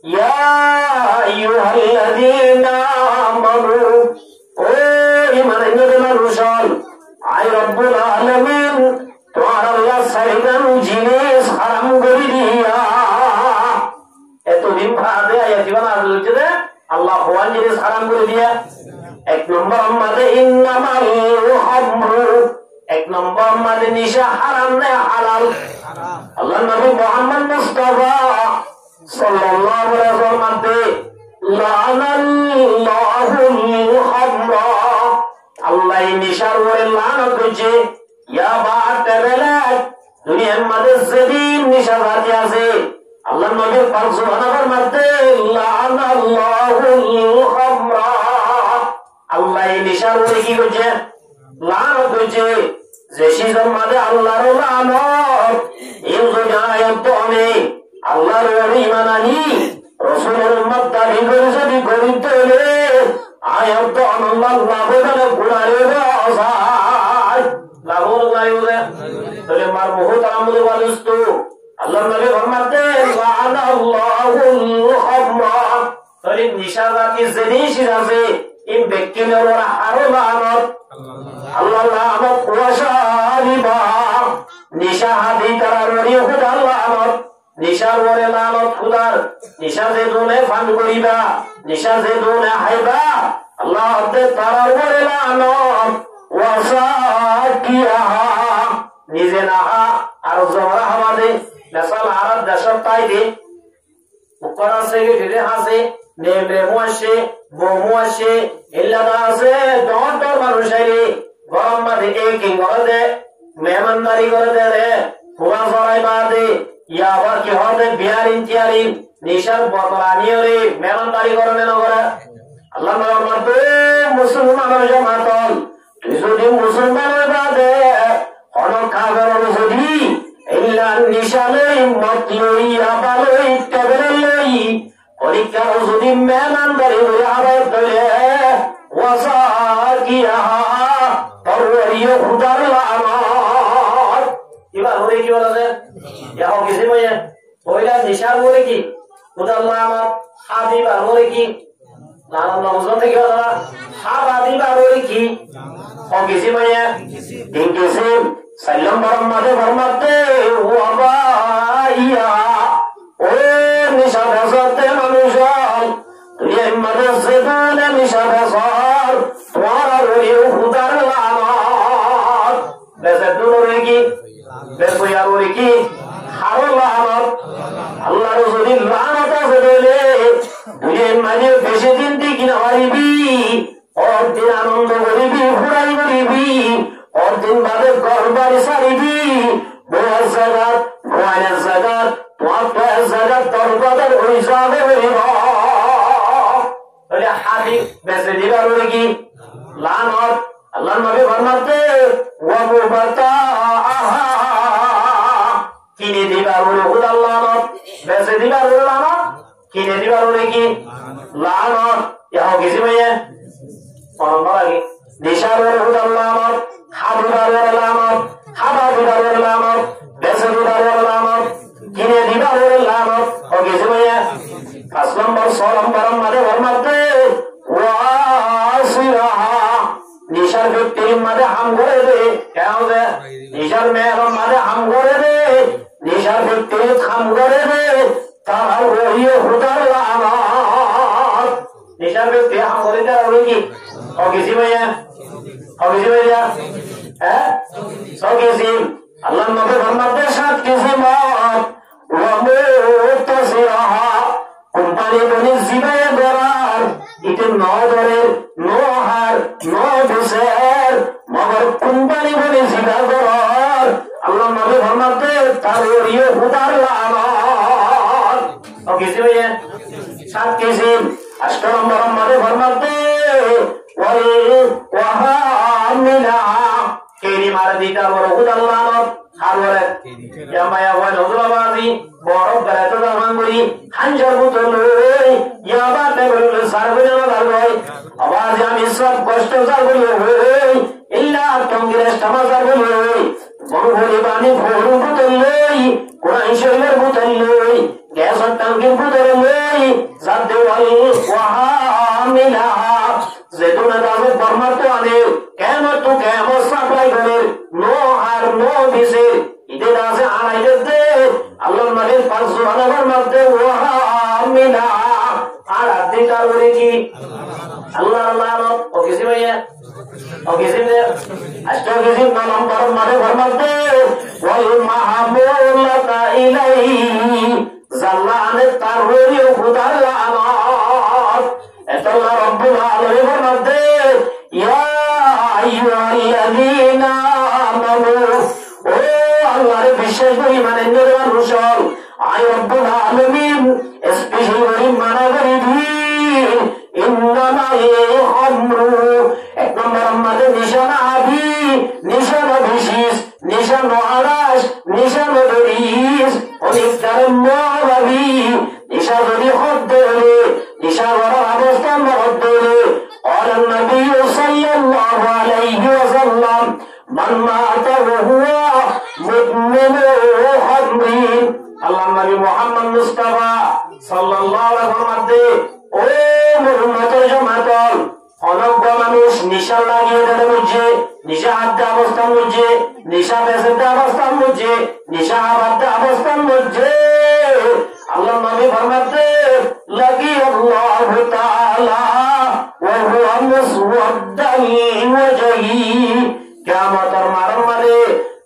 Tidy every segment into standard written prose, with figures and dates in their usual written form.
ইয়া আইয়ুহাল্লাযীনা আমানু ও ঈমানের মানুষজন আয় রব্বুল আলামিন তোমার আল্লাহ সাইদান জিনিস হারাম করে দিয়া এতদিন ভাবে আয়াতিবা নাযিল হয়েছে আল্লাহ কোন জিনিস হারাম করে দিয়া এক নম্বর আমাদের ইন্নামাল খামরু এক নম্বর আমাদের নিশা হারাম না হালাল আল্লাহ নবী মুহাম্মদ মুস্তাফা সাল্লাল্লাহু আলাইহি ওয়াসাল্লাম লানাল্লাহুল খামরা আল্লাহ নিশার উপরে লানত করেছে ইয়া বাতাবালাত দুনিয়ার মধ্যে যেদিন নিশা জাতি আছে আল্লাহ নবী পাক সুবহানাহু ফরমাতে লানাল্লাহুল খামরা আল্লাহ নিশার উপরে কি করেছে লানত করেছে যে সিজন মধ্যে আল্লাহর লানত এই জায়গায় তো আমি আল্লাহর ঈমান আনি রাসূলের উম্মত দাবি করে যদি গরিব হলে আয়াত তো আল্লাহ লাভবান গুনাহে আসাদ লাভর গায়ুরে তাহলে মার বহুত আমল বালুস্তু আল্লাহ নবী ফরমাতে লানাল্লাহুল খামরা তাহলে নিশাবাতি জিনিস আছে এই ব্যক্তির উপর আরো লানত আল্লাহ লানত ওয়াশারিবা নিশা হাদি তারারি খুদা লানত নিশার উপরে লানত খুদার নিশা যে দুনে ফান করিবা নিশা যে দুনে হাইবা আল্লাহ তারার উপরে লানত ওয়াসাকিয়া নিজে নাহা আর জমরা হামাদে মেসাল আরব দেশত তাইদে উপরা থেকে ধীরে হাসে নেমে মুআশে বমুআশে ইল্লাদা আছে দর মানুষ আইলে গরম মাঝে কি করে দে মেহমানদারি করে দে রে পুরা সরাই বাদে ইয়া আবার কি হবে বিয়ারিন তিয়ারিন নিশার বতলানিও রে মেহমানদারি করে না করে আল্লাহ মারতে মুসলমানের জামাতল যদি মুসলমান বাদে কোন কাফের যদি ইল্লা নিশালেই মতলই আবালই তবরলই পরীক্ষা যদি মেহমানদারি করে আবার ধরে ওয়াসাকিয়া তরওয়ারিও খুদার লানত এবার হলে কি বলা যায় ইয়া কিছু বলে ওইলা নিশার বলে কি খুদার লানত হাদিবা বলে কি লানত নজর থেকে বলা হাদিবা বলে কি ও কিছু বলে তিন কিছু সাল্লাম বরমাতে ফরমাতে ওয়াবাইয়া ও নিশা বসতে মানুষজন তুই মধ্যে সেদানে নিশা বসর তোমার ওই খুদার লানত বেসে দূরে কি বেসে আর কি হারো লানত আল্লাহর যদি লানত আছে বলে তুই মানে বেশি দিন ঠিক না পারিবি ওর দিন আনন্দ করিবি ঘুরাই করিবি ওর দিন বাদে ঘর বাড়ি সারিবি বইয়ের জায়গাত ওয়াইনের জায়গাত তোমার বইয়ের জায়গাত তোর বাদের ওই যাবে বলিব বলে হাদি বেসে দিবার বলে কি লানত আল্লাহ নবী ফরমাতে ওয়াবুবাতা আহা কিনে দিবার বলে খুদার লানত বেসে দিবার বলে লানত কিনে দিবার বলে কি লানত ইয়া কিছু ভাইয়া পরম্পরা কি নিশার বলে খুদার লানত হাদিবার বলে লানত হাদা দিবার বলে লানত বেসে দিবার বলে লানত কিনে দিবার বলে লানত ও কিছু ভাইয়া 5 নম্বর 6 নম্বর মাঝে ফরমাতে ওয়াসিরাহা নিশার ব্যক্তির মাঝে হাম করে দে কেন দে নিশার মেয়ের মাঝে হাম করে দে নিশার ব্যক্তির হাম করে দে তার ওই খুদার লানত নিশার ব্যক্তি হাম করে দেওয়া হবে কি ও কিছু ভাইয়া হ্যাঁ সব কিছু আল্লাহ নবী ফরমাতে 7 কিছু মত ওয়ামুতাসিরাহা কোম্পানি বনি জিবায়ে দরার ইতে নদরের নোহার নদুসের মগর কোম্পানি বনি জিবা দরার আল্লাহ নবী ফরমাতে তার ওই খুদার লানত ও কিছু ভাইয়া 7 কিছু 8 নম্বর মধ্যে ফরমাতে ওয়াহামিলা কেনি মার দিতা বড় খুদার লানত আর বলে জামায়া ওয়ান হুজুরাবাজি বড় বেড়াতে যাওয়ান করি হাঞ্জার বোতল ইয়াবা টেবিল সার্ভে না ভাই আওয়াজ আমি সব কষ্ট সার্ভে ইল্লা কংগ্রেস তামাজার বলে বড় বাণী ভোর বোতল কোরআন শরীফের বোতল গ্যাসের ট্যাঙ্কির বোতল জাদেওয়াল ওয়াহামিলা যেদুনা দাবে ফরমাতো আনে কেমন তো কেমন সাপ্লাই করে নো আর নো ভিসে ইদে দাসে আনাইতে দে আল্লাহর মালিক পাঁচজনের মধ্যে ওয়াহামিলা আর আদিকার করে কি আল্লাহ আল্লাহ ও কিছু ভাইয়া ও কিছু নে আজকে কিছু নাম পরম মাঝে ফরমাতে ওয়াল মাহমুলাতা ইলাই জাল্লানে তারওয়ারি খুদা লানাত এতলা রব্বুল আলামিন ফরমাতে ইয়া আইয়ুহাল্লাযীনা আমানু ও আল্লাহর বিশ্বাস করি মানে নির্বাণ রসল আই রব্বুল আলামিন স্পেশালি মানা করি দিন ইন্নামা ইয়ামরু এক নম্বর আমাদের নিশানা আবি নিশানা বিশেষ নিশানা আলাস নিশানা দরিস অনেক কারণী নিশা যদি হদ হলে নিশা বড় অবস্থান হদ হলে قال النبي صلى الله عليه وسلم من مات وهو مدمن خمر আল্লাহ নবী মুহাম্মদ মুস্তাফা সাল্লাল্লাহু আলাইহি ওয়াসাল্লাম ও মুহাম্মদের জামাতল অনগ্য মানুষ নিশা লাগিয়ে দেবে বুঝছে নিশা আদ্য অবস্থান বুঝছে নিশা বেসের অবস্থান বুঝছে নিশা আবাদ্য অবস্থান বুঝছে আল্লাহ নবী ফরমাতে লাগি আল্লাহ তাআলা ওয়া হুয়া মুসওয়াদ্দান ওয়াজহি কিয়ামতের মারমারে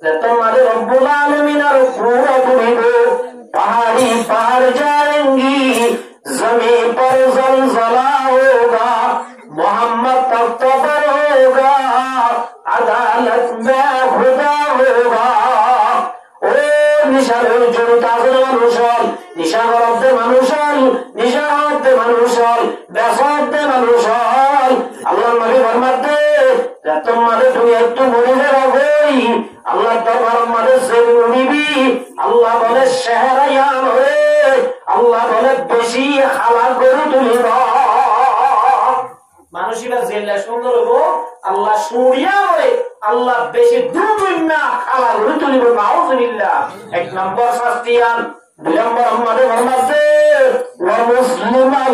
যে তোমাদের রব্বুল আলামিন আর পুরো দুনিয়া पहाड़ी पार जाएंगी जमीन पर जलजला होगा मोहम्मद तख्त पर होगा अदालत में खुदा होगा ओ निशाনের জনতাদের মানুষল নিশাগরতে মানুষল নিশাগরতে মানুষল বেসরতে মানুষল আল্লাহ নবী ফরমাতে তোমাদের তুমি একটু মনে রাখোই আল্লাহ দরবার আমাদের সেদিন নিবি আল্লাহ বলে শেহরায়ান হয়ে আল্লাহ বলে বেশি হালাল করে তুলিব মানুষেরা জেলা সুন্দর হবো আল্লাহ সুরিয়া হয়ে আল্লাহ বেশি দুর্বল না হালাল করে তুলিব নাউজুবিল্লাহ এক নম্বর শাস্তিয়ান দুই নম্বর আমাদের ফরমাতে ওয়া মুসলিমান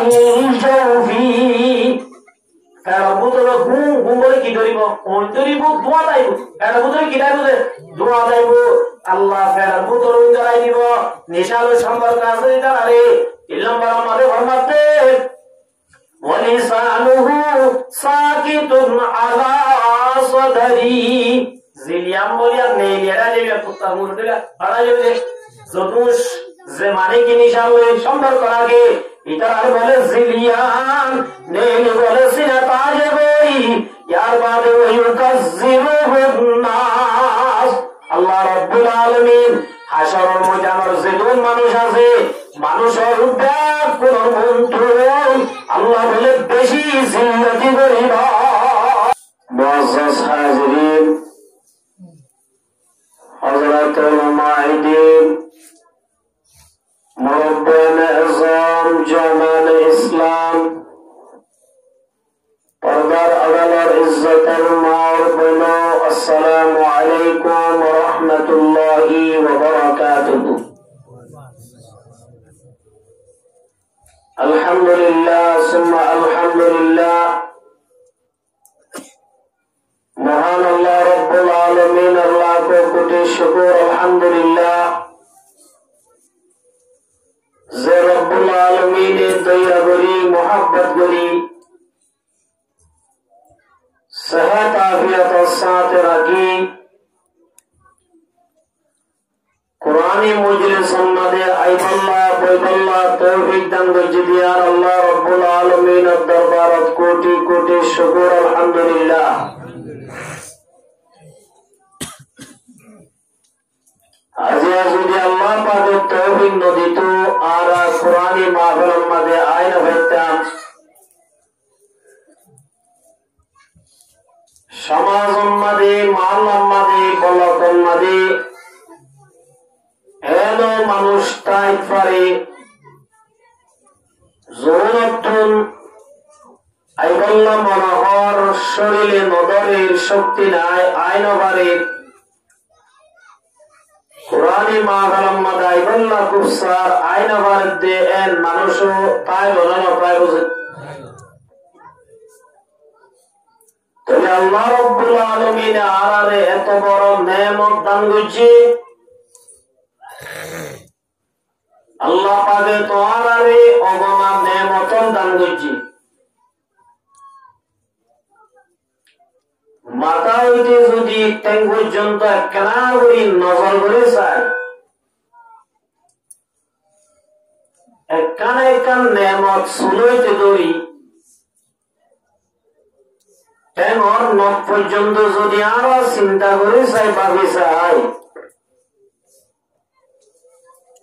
জাওফি কারণ বুতল ঘুম ঘুম বলে কি ধরিব ওই ধরিব দোয়া যাইব কারণ বুতল কি যাইব দোয়া যাইব আল্লাহ ফেরার বুতল জ্বালাই দিব নিশালো সম্পর্ক আছে তারে তিন নম্বর আমাদের ফরমাতে ওয়ালিসানুহু সাকিতুন আলা সাদরি জিলিয়াম বলিয়া নেইলেরা দেবে কুত্তা মুরদিলা বাড়াইও যে যদুস যে মানে কি নিশালো সম্পর্ক লাগে ইতার বলে জিলিয়ান নেইলে বলে সিনা তাজে বই ইয়ার বাদে ইউকাজ্জিবুন নাস আল্লাহ রাব্বুল আলামিন হাশরের ময়দানের যেজন মানুষ আছে মানুষের ব্যাকুল মন্ত্রণ আল্লাহ বলে বেশি জিন্নতি করিব মুআজ্জাজ হাজিরিন হযরতুল মুআইদিন মুরব্বিয়ান আযম জামাল ইসলাম পর্দার আড়ালের ইজ্জতের মার বলো আসসালামু আলাইকুম ওয়া রাহমাতুল্লাহি ওয়া বারাকাতুহু আলহামদুলিল্লাহ সুম্মা আলহামদুলিল্লাহ মহান আল্লাহ রাব্বুল আলামিন আল্লাহ को कोटि शुक्र अल्हम्दुलिल्लाह যে রব্বুল আলামিনের দয়া করি मोहब्बत করি सेहत आफियत और साथ रखी कुरानी मजलिस मदे आइबल्ला बैबल्ला तौफीक दान गजिदियार अल्लाह रब्बुल आलमीन दरबारत कोटि कोटि शुक्र अल्हम्दुलिल्लाह আজি যদি আল্লাহ পাকের তৌফিক নদিত আর কুরআনি মাহফিলের মধ্যে আইনা হইতাম সমাজ উম্মাদে মাল উম্মাদে বলক উম্মাদে এলো মানুষ তাই পারে জোরতুন আই বললাম মনোহর শরীরে নদরের শক্তি নাই আইনবারে কোরআনে মাগালাম্মাদ আই বললা কুফসার আইনবার দে এন মানুষও তাই বলানো প্রায় বুঝে তবে আল্লাহ রাব্বুল আলামিন আরারে এত বড় নেয়ামত দান করছে আল্লাহ পাকে তো আরারে অগণা নেয়ামত দান করছে মাথা হইতে যদি ট্যাং পর্যন্ত একখানা করি নজর করে চায় একখানা একখান নেয়ামত শুনইতে ধরি ট্যাঙর নখ পর্যন্ত যদি আরো চিন্তা করে চাই ভাবি চাই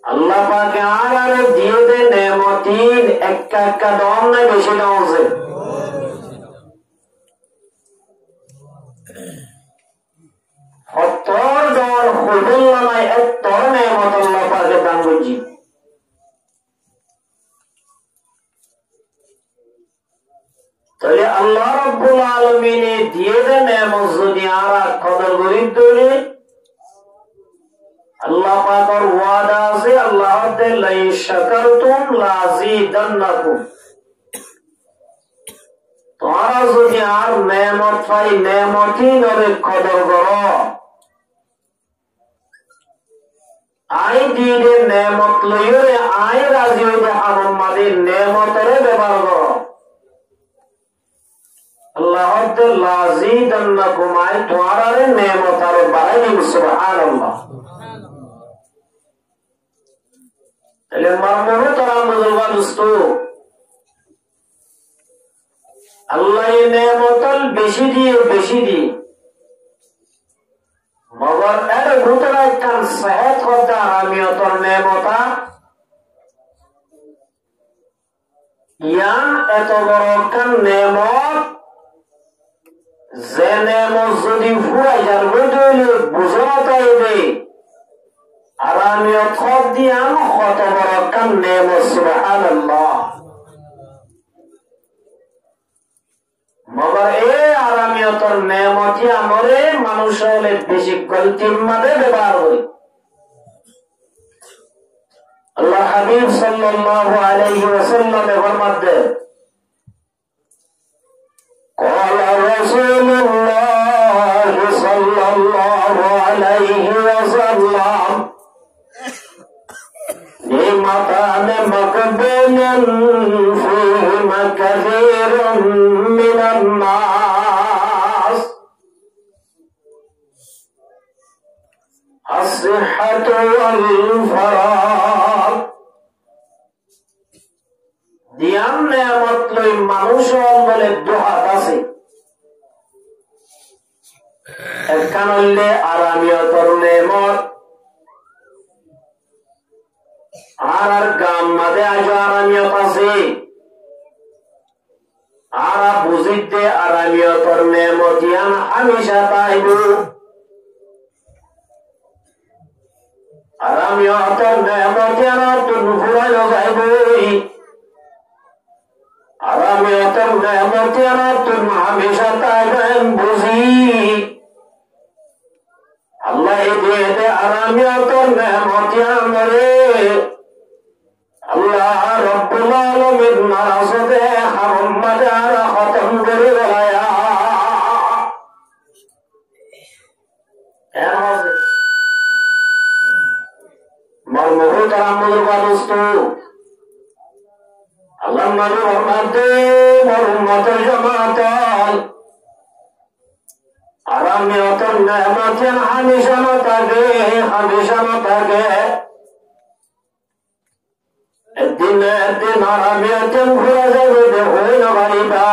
আল্লাহ পাকে আরে দিয়ে দে নেয়ামতিন একটা একটা দম নাই বেশি দাম আছে সত্তর দর হইবুল্লামায় এক তর নেয়ামত আল্লাহ পাকে দান করছি তাহলে আল্লাহ রাব্বুল আলামিন দিয়ে দে নেয়ামত যদি আর কদর গরিব ধরে আল্লাহ পাকের ওয়াদা আছে আল্লাহ তে লাই শাকারতুম লাযিদান্নাকুম তোমরা যদি আর নেয়ামত পাই নেয়ামতই নরে কদর করো আই দিয়ে দে নেয়ামত লইরে আই রাজি হইতে আমাদের নেয়ামতরে ব্যবহার করো আল্লাহ তে লাযিদান্নাকুম আই তোমার নেয়ামত আরো বাড়াই দিব সুবহানাল্লাহ তাহলে মারমনে তারা মুসলমান দোস্ত আল্লাহ নেয়ামত বেশি দিয়ে মগর এর ভিতরে একটা সেহত হতে আরামিয়তর নেয়ামতা ইয়ান এত বড় একটা নেয়ামত যে নেয়ামত যদি ফুরাই যার বইলে বুঝানো তাইবে আরামিয়ত দিয়ান কত বড় একটা নেয়ামত সুবহানাল্লাহ মগর এ আরামিয়তর নেয়ামতি আমরে মানুষ হলে বেশি গলতির মাঝে ব্যবহার করি আল্লাহ হাবিব সাল্লাল্লাহু আলাইহি ওয়াসাল্লাম এর মধ্যে قال رسول الله صلى الله عليه وسلم نعمتان مقبول فيهما كثير من الناس الصحة والفراغ দিয়ান নেয়ামত লই মানুষ বলে দুহাত আছে একখান হইলে আরামিয়তর নেয়ামত আর গাম মাঝে আজ আরামিয়ত আছে আর বুঝিতে আরামিয়তর নেয়ামতিয়ান হামেশা তাইব আরামিয়তর নেয়ামতিয়ান তুন ফুরাইল যাইবই আরামিয়তর নেয়ামতিয়ান তুন হামেশা তাইবেন বুঝি আল্লাহ দিয়ে আরামিয়তর নেয়ামতিয়ান রে আল্লাহ রাব্বুল আলামিন নারাজতে হারাম মাদার খতম করে দেয়া এর মাঝে মরমুহ তারামুল বাদুস্ত আল্লাহ মানে উম্মতে উম্মতের জামাত আরামিয়তর নেয়ামতের হামেশা না থাকে একদিন আরামিয়তের ঘুরে যাবে হইল বাড়িটা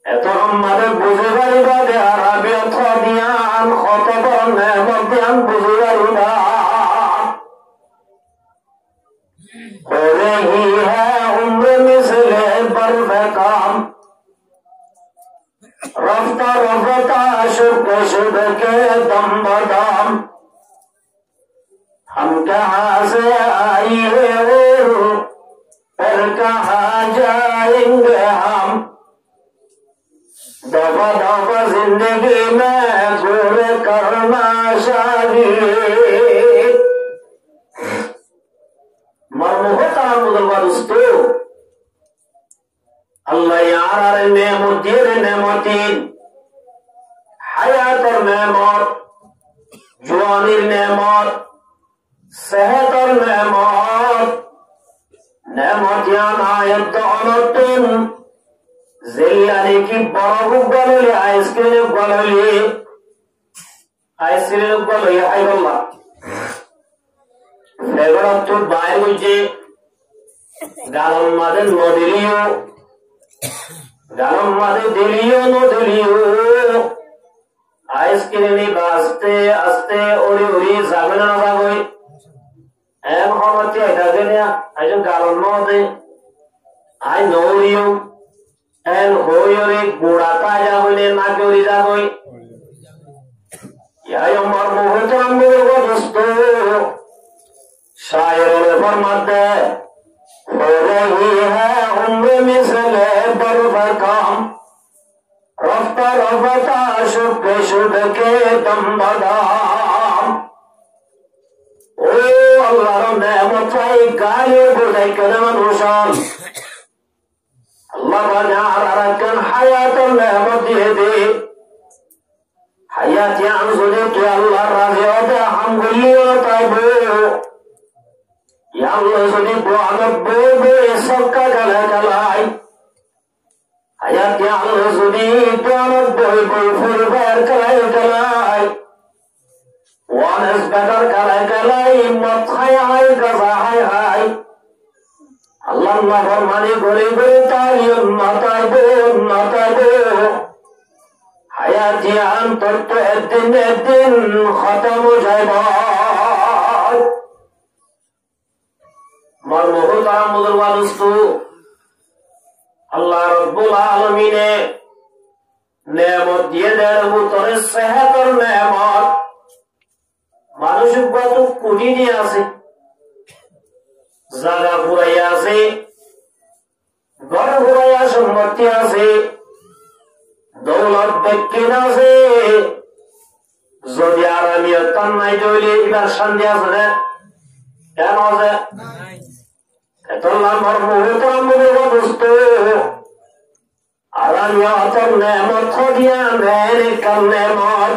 এত আমাদের বুঝে পারিবা দে আরামিয়ত দিয়ান কত বড় নেয়ামত দিয়ান বুঝে পারিবা हो रही है उम्र मिसले बर्फ काम रफ्ता रफ्ता शुभ शुभ के दम बदाम हम कहाँ से आई है और फिर कहाँ जाएंगे हम दफा दफा जिंदगी में गुर करना शादी मरमुहतरम दोस्तों अल्लाह यार नेमतीर नेमतीन हयातर नेमत जवानीर नेमत सेहतर नेमत नेमतियान आयत अनतुन जिल्लाने की बरहुक गलली आइसक्रीम गलली हाय अल्लाह फेवरत तो बाय मुझे गालम मादे दिलियो नो दिलियो आइसक्रीम बास्ते अस्ते ओरी ओरी जागना ना जागोई एम हमती आइदागेनिया आइजो गालम मादे आई नोरियो एन होयोरी गुड़ाता जागोई ना क्योरी जागोई या यमर मुहतरम बोलो दोस्तों शायरों ने फरमाते हो रही है उम्र मिसले बरबकाम रफ्ता रफ्ता शुभ शुभ के दम बदाम ओ अल्लाह ने मुताई गालियों बुलाई करम अनुशान अल्लाह बना रकन हयात नेमत दे हयात यान सुने कि अल्लाह राजी होता हम गुल्लियों ताइबो या अल्लाह सुनी बुआनत बोबे सबका गला गलाई हयात या अल्लाह सुनी बुआनत बोबे फुलबार गलाई गलाई वानस बदर गलाई गलाई मत हाय गजा हाय अल्लाह ना फरमानी गोरी गोरी तालियन माताइबो हयात यान तो दिन खत्म हो जाएगा मरमुहतरम दोस्तों अल्लाह रब्बुल आलमीन ने नेमत दिए देर ভিতরে সেহতর নেমত মানুষের কত কোটি নিয়ে আছে জায়গা পুরাই আছে ঘর পুরাই সম্পত্তি আছে দৌলত বেকিন আছে যদি আরামিয়ত নাই দইলে এবার শান্তি আছে না কেন আছে Allah marmuhutram bola dosto aranyatar nemat khodiyan mere kan nemat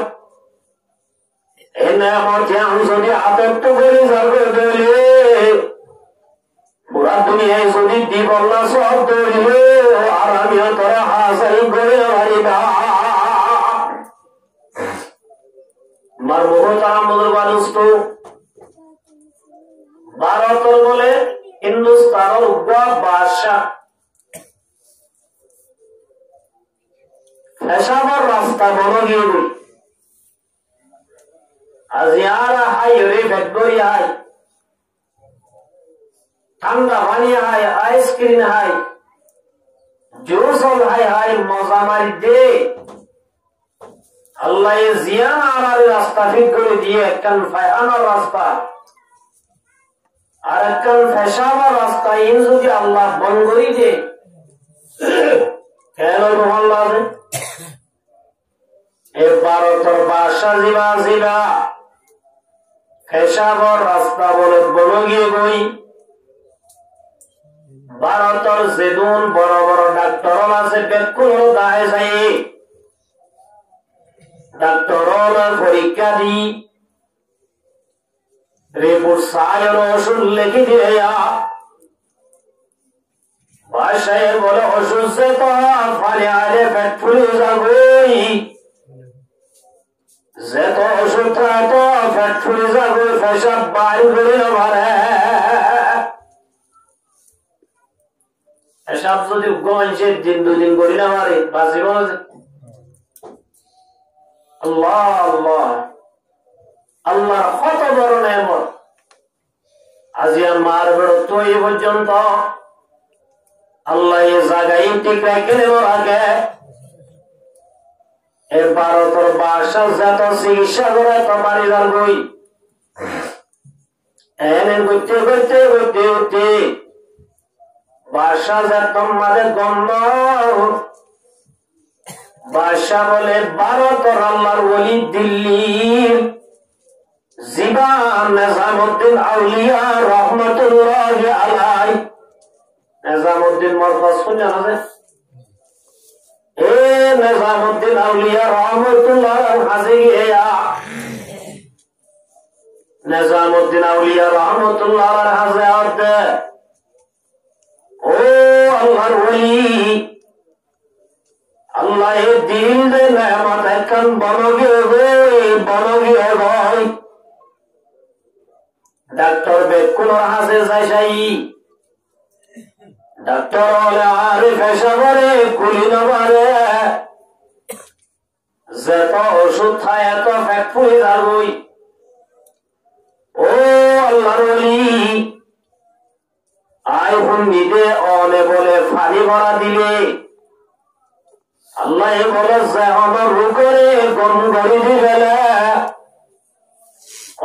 e nemat yan jodi adat to gori jarbe dole pura duniya jodi dibolla sob dole aranyatar hasil gore hariba marmuhutram bola dosto barator bole Hindustan बादशाह पेशावर रास्ता बनोगी अजियारा हाय रे factory हाय ठंडा पानी हाय ice cream हाय juice हाय मजा मारी दे अल्लाह जियान आरा रास्ता फिर कर दिए कन फायना रास्ता আরেকজন পেশাবার রাস্তা ইন যদি আল্লাহ বন্ধ করে দে কেন মহল্লা আছে এ ভারতের বাদশা জিবা পেশাবার রাস্তা বলে বলো গিয়ে গই ভারতের যেদুন বড় বড় ডাক্তার আছে বেকুল দায় যাই ডাক্তার পরীক্ষা দি रिपोर्ट सायर ओषुध लिखी दिया बादशाह बोले ओषुध से तो फाले आले फैक्ट्री जागोई से तो ओषुध था तो फैक्ट्री जागोई फैशन बारी बड़ी हमारे ऐसा तो जो गोंचे दिन दो दिन गोरी ना हमारे बाजी बोल अल्लाह अल्लाह अल्लाह कत बड़ नेमत आजियान मार बड़ो तो ये पर्यंत अल्लाह ये জায়গায় টিকা কেনে রাখে এ ভারতের বাদশা যত চিকিৎসা করে তো বাড়ি যার গই এনে করতে করতে করতে করতে বাদশাহ যা তোমাদের গন্ধ বাদশাহ বলে 12 তোর আল্লাহর ওলি দিল্লির জীবান নিজামউদ্দিন আউলিয়া রহমাতুল্লাহ আলাই নিজামউদ্দিন মরকজ শুনছেন আছে নিজামউদ্দিন আউলিয়া রহমাতুল্লাহ হাজি গিয়া নিজামউদ্দিন আউলিয়া রহমাতুল্লাহ হাজাত ও আল্লাহর ওলি আল্লাহ এ দিল দে নেয়ামত একখান বনগে হয় ডাক্তার বেকুনোর হাসে যাই ডাক্তার হলে আরে ফেসা করে কুলি নবারে যেত ওষুধ খায় এত ফ্যাক্টরি যাবই ও আল্লাহর ওলি আয় হুন্ডিতে অনে বলে ফানি ভরা দিলে আল্লাহ বলে যে আমার রুকরে গম গড়ি দিবে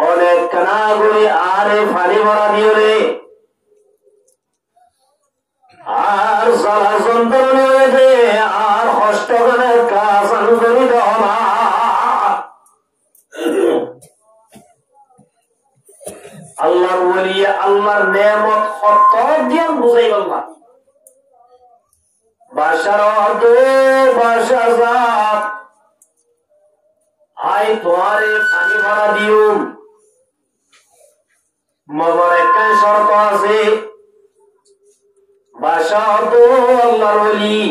অনেক কানা গড়ি আরে ফানি ভরা দিও রে আর জ্বালা যন্ত্রণা হয়ে আর কষ্ট করে কাজ আনু করি দেওয়া না আল্লাহর ওলি আল্লাহর নেয়ামত কত দিয়ে বুঝাই বলবা বাসার বাসা জাত আই তোমারে পানি ভরা দিও মগর একটা শর্ত আছে বাসা আল্লাহর ওলি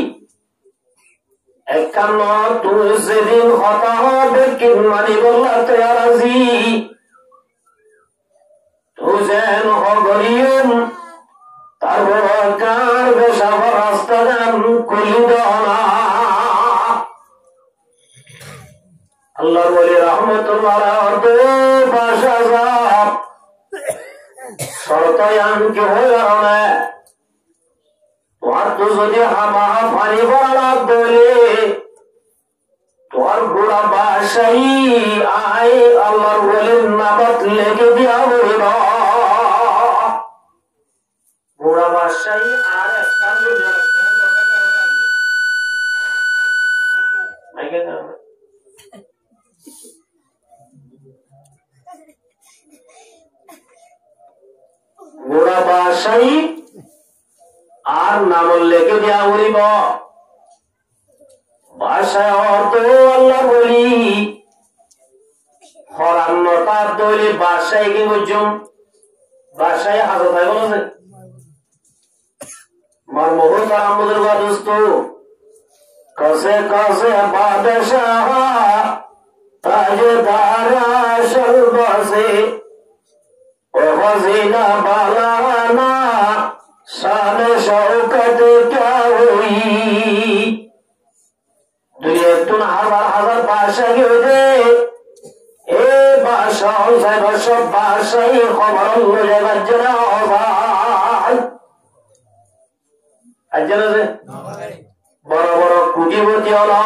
একখান তুই যেদিন হতা হবে কিনমানি বললা তৈয়ার আছি তুজেন হগরিয়ম তারপর কার বেশা রাস্তা যান কলিদ না আল্লাহর ওলি রহমাতুল্লাহ বাসা যাব শরতায়ান কি হয়ে না তোমার তো যদি হামা পানি ভরা বলে তোমার বুড়া বাসাই আই আল্লাহর ওলির নামত লেগে দিয়া বলিল বুড়া বাসাই আর বুড়া বাসাই আর নাম লেগে দিয়া বলিব বাসায় অর্থ আল্লাহ বলি হরান্নতার দলি বাসায় কি বুঝুম বাসায় হাজত হয় বলেছে মার মোহন তার আমাদের বাদস্ত কসে কসে বাদশাহ তাজদার আসল বসে ও হজিনা বালানা শানে শৌকত क्या हुई দুনিয়া তুন হাজার হাজার বাসা গিয়ে এ বাসা সাহেব সব বাসাই খবর লয়ে গজরা ভাই আজরা যে বড় বড় কোটিপতি হলো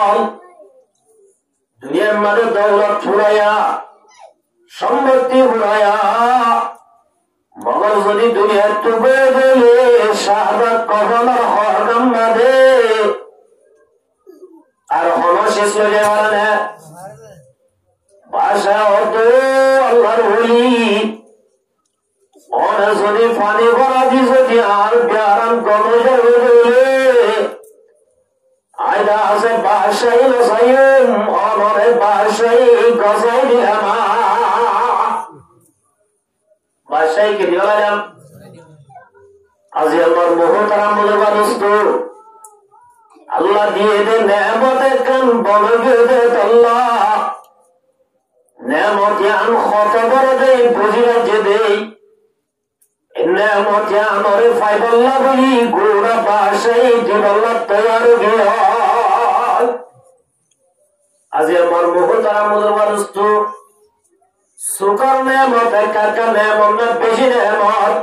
দুনিয়ার মধ্যে দৌলত ছুড়াইয়া সম্পত্তি উড়াইয়া মগর যদি দুনিয়ার টুবে গেলে শাহাদাত কখনো হরদম না দে আর হলো শেষ হয়ে যাওয়ার না বাসা হতো আল্লাহর ওলি ওরা যদি পানি ভরা দি যদি আর ব্যারাম কমে যাবে আয়দা আছে বাসাই লসাইম অনরে বাসাই গসাই দিলাম বাসাই কে দিলাম আজি আমার মোহতারাম বলে বাদস্ত আল্লাহ দিয়ে দে নেমতে কান বলবে দে আল্লাহ নেমতে আন কত বড় দেই বুঝিরা যে দেই নেমতে আনরে ফাইবল্লাহ বলি গোড়া বাসাই দিবল্লাহ তৈয়ার গিয়া আজি আমার মোহতারাম বলে বাদস্ত সুকর নেমতে কাকা নেমত বেশি নেমত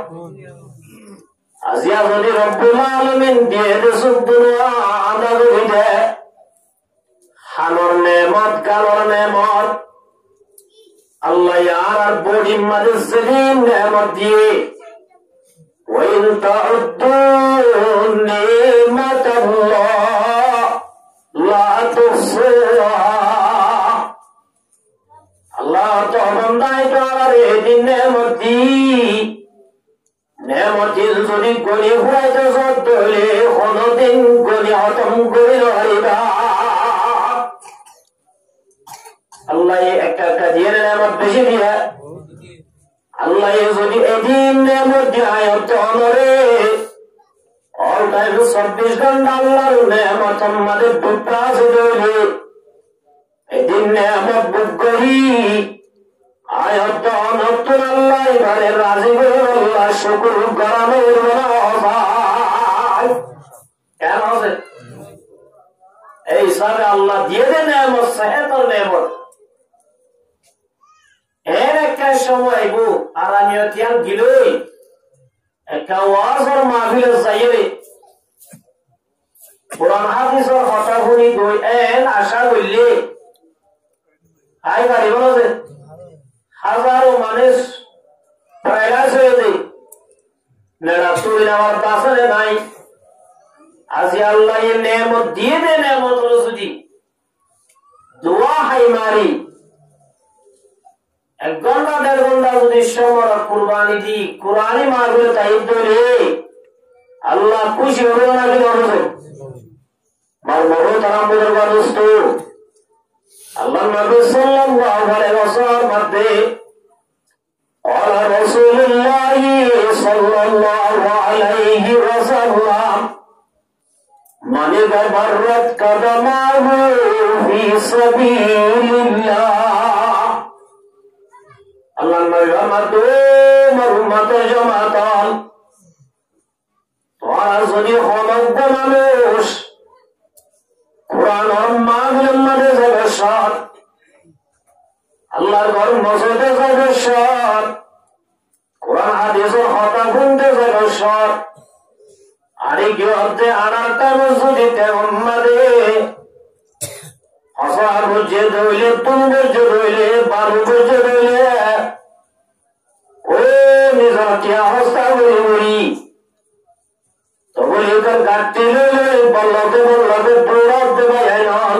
আজিয়া যদি রব্বুল আলামিন দিয়ে দেশ দুনিয়া আদা করে দে হানর নেমত গালর নেমত আল্লাহ আর বডি মাঝে সেদিন নেয়ামত দিয়ে ওয়াইন তাউদ্দু নিমাতাল্লাহ লা তুহসুহা আল্লাহ তো বান্দায় তো আর এদিন নেয়ামত দি নেয়ামতিল যদি গনি হুয়াইতে সত্তলে কোনদিন গনি খতম করিল হারিবা আল্লাহ একটা একটা দিয়ে নেয়ামত বেশি দিয়া আল্লাহ যদি এদিন নেয়ামত দেয় তো আমারে অল টাইম 24 ঘন্টা আল্লাহর নেয়ামত আমাদের দুটা আছে ধরে এদিন নেয়ামত বুক করি আয়াত অনত্তর আল্লাহ এবারে রাজি করে আল্লাহ শুকর করানোর কেন আছে এই হিসাবে আল্লাহ দিয়ে দেন নেয়ামত সেহেতর নেয়ামত এর একটা সময় আইব আর আমি অতিয়ান গিলই একটা ওয়াজর মাহফিলে যাইবে কোরআন হাদিসের কথা শুনি গই এন আশা করলে আই পারিব না যে হাজারো মানুষ প্যারালাইজ হয়ে যায় নেড়া তুই আমার পাশে নাই আজি আল্লাহ এর নেয়ামত দিয়ে দে নেয়ামত যদি দোয়া হাই মারি 1 ঘন্টা 1.5 ঘন্টা যদি সময় কুরবানি দি কুরআনি মাহফিল তাইব দলে আল্লাহ খুশি হবে না কি হবে মার বড় তারাম বুজুর্গ দোস্ত আল্লাহ নবী সাল্লাল্লাহু আলাইহি ওয়াসাল্লাম মধ্যে قال رسول الله صلى الله عليه وسلم من برت قدمه في سبيل الله الله নবী মরুমত জামাতাল তোরা যদি হলক মানুষ কোরআন আর মাহফিলের মধ্যে যাবে সৎ আল্লাহর ঘর মসজিদে যাবে সৎ কোরআন হাদিসের কথা শুনতে যাবে সৎ আরে কি অর্থে আনারটা মসজিদে উম্মাদে অসার বুঝে ধইলে তুমি বুঝে ধইলে বারু বুঝে ধইলে ও নিজের কি অবস্থা বলি বলি তবে এদের গাড়ি লইলে বল্লতে দৌড়াতে ভাই নন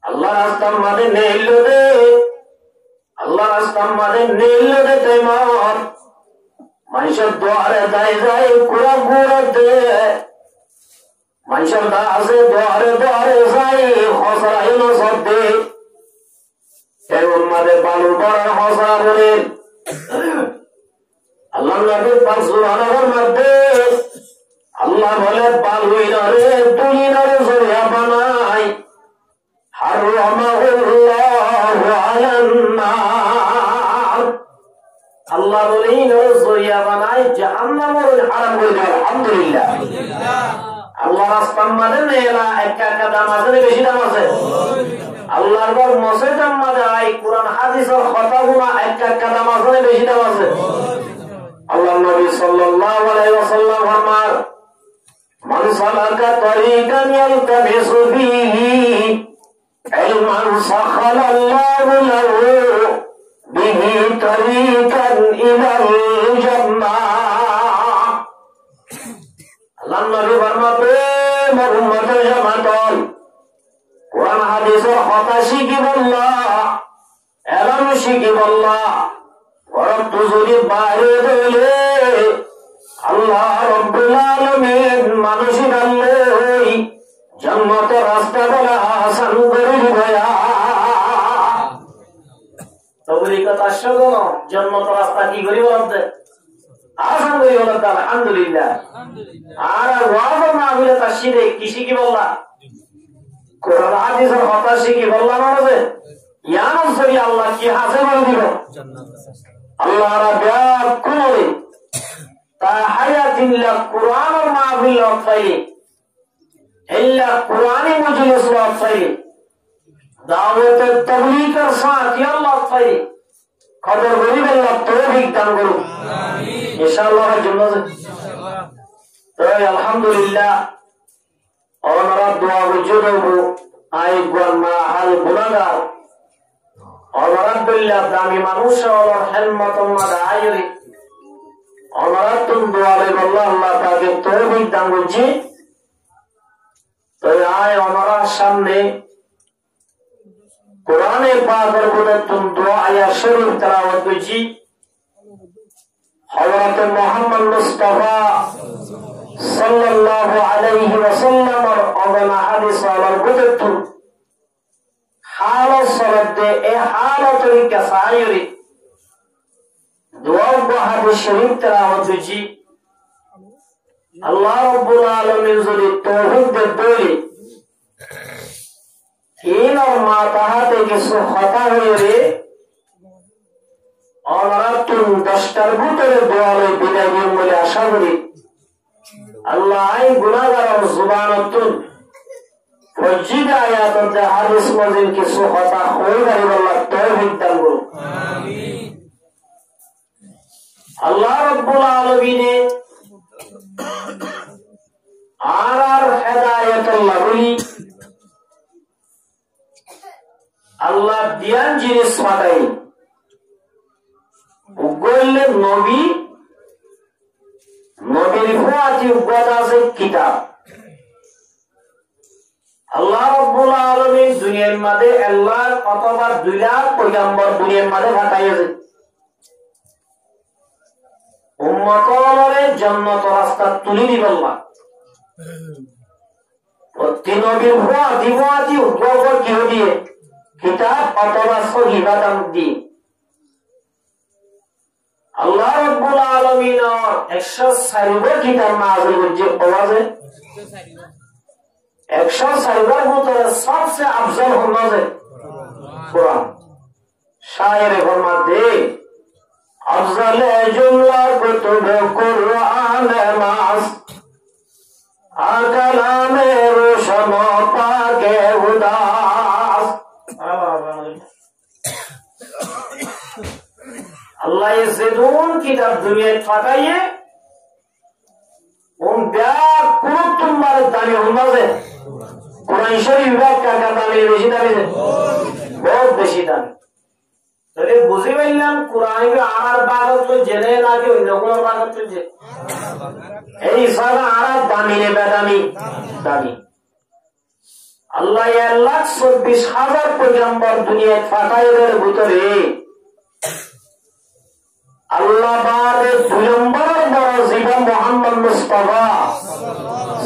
আল্লাহ রাস্তা মানে নেইল দে আল্লাহ রাস্তা মানে নেইল দে তেমন মানুষের দ্বারে যায় কুড়া ঘুরাতে মানুষের দাসে দ্বারে যায় হসরাই নসর দে এবং মাদের বালু করার হসরা বলে আল্লাহ নবীর পাক সুবহানাহুর মধ্যে আল্লাহ বলে বালুই নরে তুলি নরে জরিয়া বানাই হারামাহুল্লাহু আলান নার আল্লাহ বলে নরে জরিয়া বানাই জাহান্নামের হারাম করে দেয় আলহামদুলিল্লাহ আল্লাহ রাস্তার মধ্যে নেলা একটা দাম আছে বেশি দাম আছে আল্লাহর ঘর মসজিদের মধ্যে আই কোরআন হাদিসের কথাগুলো একটা দাম আছে বেশি দাম আছে আল্লাহ নবী সাল্লাল্লাহু আলাইহি ওয়াসাল্লাম ফরমান মান সালাকা তরিকান ইয়ালতামিসু ফীহি ইলমান সাখালাল্লাহু লাহু বিহি তরিকান ইলাল জান্নাহ আল্লাহ নবী ফরমাতেন মোর উম্মতের জামাতল কোরআন হাদিসের কথা শিখিব আল্লাহ এলম শিখিব আল্লাহ ওরা যদি বাইরে দিলে আল্লাহ রব্বুল আলামিন মানুষের আল্লাহ জান্নাতের রাস্তা বলা আসান করে দিবে তবলি কথা শোনো জান্নাতের রাস্তা কি করি বলতে আসান করে বলতে আলহামদুলিল্লাহ আর ওয়াজ মাহফিলে তাশিরে কি শিখি বললা কোরআন হাদিসের কথা শিখি বললা মানে ইয়ান সরি আল্লাহ কি হাসে বলে দিব জান্নাত আল্লাহ রাব্বাক কোনে তা হায়াতিল্লাহ কুরআনের মাহফিল ওয়াফাইলি ইল্লা কুরআনি মজলিস ওয়াফাইলি দাওয়াত তাবলীগের সাথে আল্লাহ ওয়াফাইলি কদর গরিব আল্লাহ তৌফিক দান করুন আমিন ইনশাআল্লাহ জান্নাত ইনশাআল্লাহ তো আলহামদুলিল্লাহ ওনারা দোয়া বুঝে দেব আই গুনাহ হাল গুনাহগার Alhamdulillah dami manusia Allah helmatum madayri. Alhamdulillah dua Allah Allah taala tauhid danguji. तो आए हमारा सामने कुरान पाक पर तुम दुआ या शरीफ तिलावत कीजिए हज़रत मोहम्मद मुस्तफा सल्लल्लाहु अलैहि वसल्लम और अगला हदीस वाला गुजरतु हालत सलत ए हालत तरीका सायरी दुआ को हदीस शरीफ तिलावत कीजिए अल्लाह रब्बुल आलमीन जुली तौहीद दे बोली इन और माताहते के सुखता हुए रे और तुम दस्तर भूतरे दुआले बिना गिर मुझे आशा करी अल्लाह आई गुनाहगार और जुबानतुन फजीद आयात और हदीस मजीद की सुखता होए गरीब अल्लाह तौहीद दंगो आमीन अल्लाह रब्बुल आलमीन ने आर हिदायतुल्लाह बोली अल्लाह दियान जिनिस पाठाई उगोले नबी नबीर फुआती उगदा से किताब अल्लाह रब्बुल आलमीन दुनियार मादे अल्लाह अथवा 2 लाख पैगम्बर दुनियार मादे पाठाइছে উম্মতরে জান্নাত রাস্তা তুলে দিবেল্লা প্রতি নবীর ফুআতি উগোলে কি দিয়ে किताब अथवा सहीबादाम दी अल्लाह रब्बुल आलमीन 104 किताब नाज़िल करছে आवाज़े 104 ভিতরে सबसे अफजल होना कुरान शायर फरमाते अफजल जुमला कुतुब कुरान मास कलाम रोशन पाके उदास अल्लाह ये ज़िदून किताब दुनिया फाटाइए उन ब्याह कुरुत तुम्हारे दामी होना से कुरान शरीफ विभाग का दामी बेशी दामी से बहुत बेशी दामी तो ये बुझी वैल्यम कुरान के आहार बागत तो जने ना के नगुलर बागत तो जे ऐ सारा आहार दामी ने बेदामी दामी अल्लाह ये 1,24,000 पैगम्बर दुनिया फाटाइए भीतरे अल्लाह बादे 2 नंबर बड़ा जीवन मोहम्मद मुस्तफा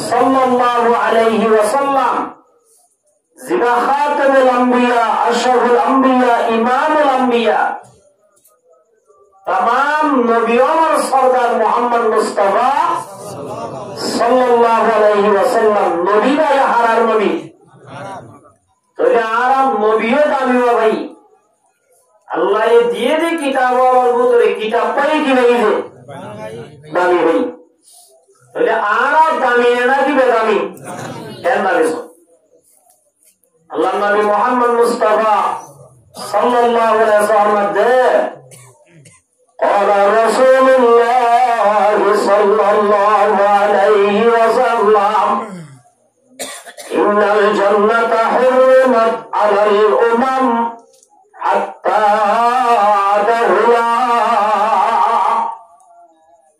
सल्लल्लाहु अलैहि वसल्लम जीवा खातमुल अंबिया अशरफुल अंबिया इमामुल अंबिया तमाम नबियों और सरदार मोहम्मद मुस्तफा सल्लल्लाहु अलैहि वसल्लम नबी का या हरार नबी तो ये आराम नबियों दामी हुआ भाई अल्लाह ये दिए दे किताब और बुतरे किताब पढ़ी की नहीं है दामी भाई तो ये आराम दामी है ना कि बेदामी क्या दामी सो अल्लाह नबी मोहम्मद मुस्तफा सल्लल्लाहु अलैहि वसल्लम दे قال رسول الله صلى الله عليه وسلم إن الجنة حرمت على الأمم حتى دخلها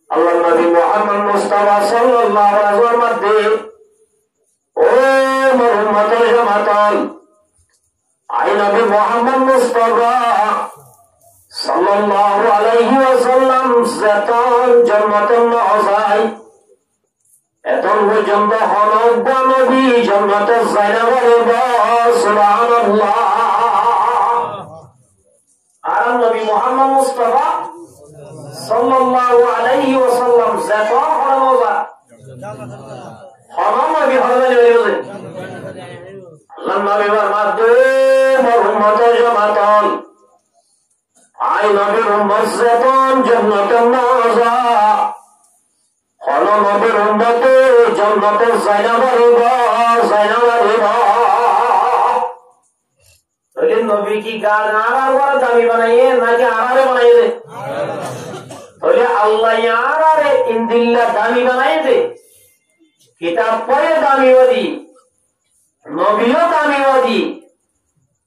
الله النبي محمد مصطفى صلى الله عليه وسلم ओ मोहम्मद जमातल आई नबी मोहम्मद मुस्तफा सल्लल्लाहु अलैहि वसल्लम जतन जन्नतन नजाई एतन পর্যন্ত হনব নবী জান্নাতে যাইবার সুবহানাল্লাহ আর নবী মুহাম্মদ মুস্তাফা সাল্লাল্লাহু আলাইহি ওয়াসাল্লাম যত হনবা হনম নবী হনলে হইছে আল্লাহ নবী ফরমাতে মুহাম্মদ জামাতন আই নবীর উম্মত যতন জান্নাতে নজা হন নবীর উম্মতে জান্নাতে যাইবার लेकिन नबी की गाल आरार वाला दामी बनाइए ना कि आरारे बनाइए थे बोले अल्लाह आरारे इन दिल्ला दामी बनाए थे किताब पढ़े दामी वादी नबियों दामी वादी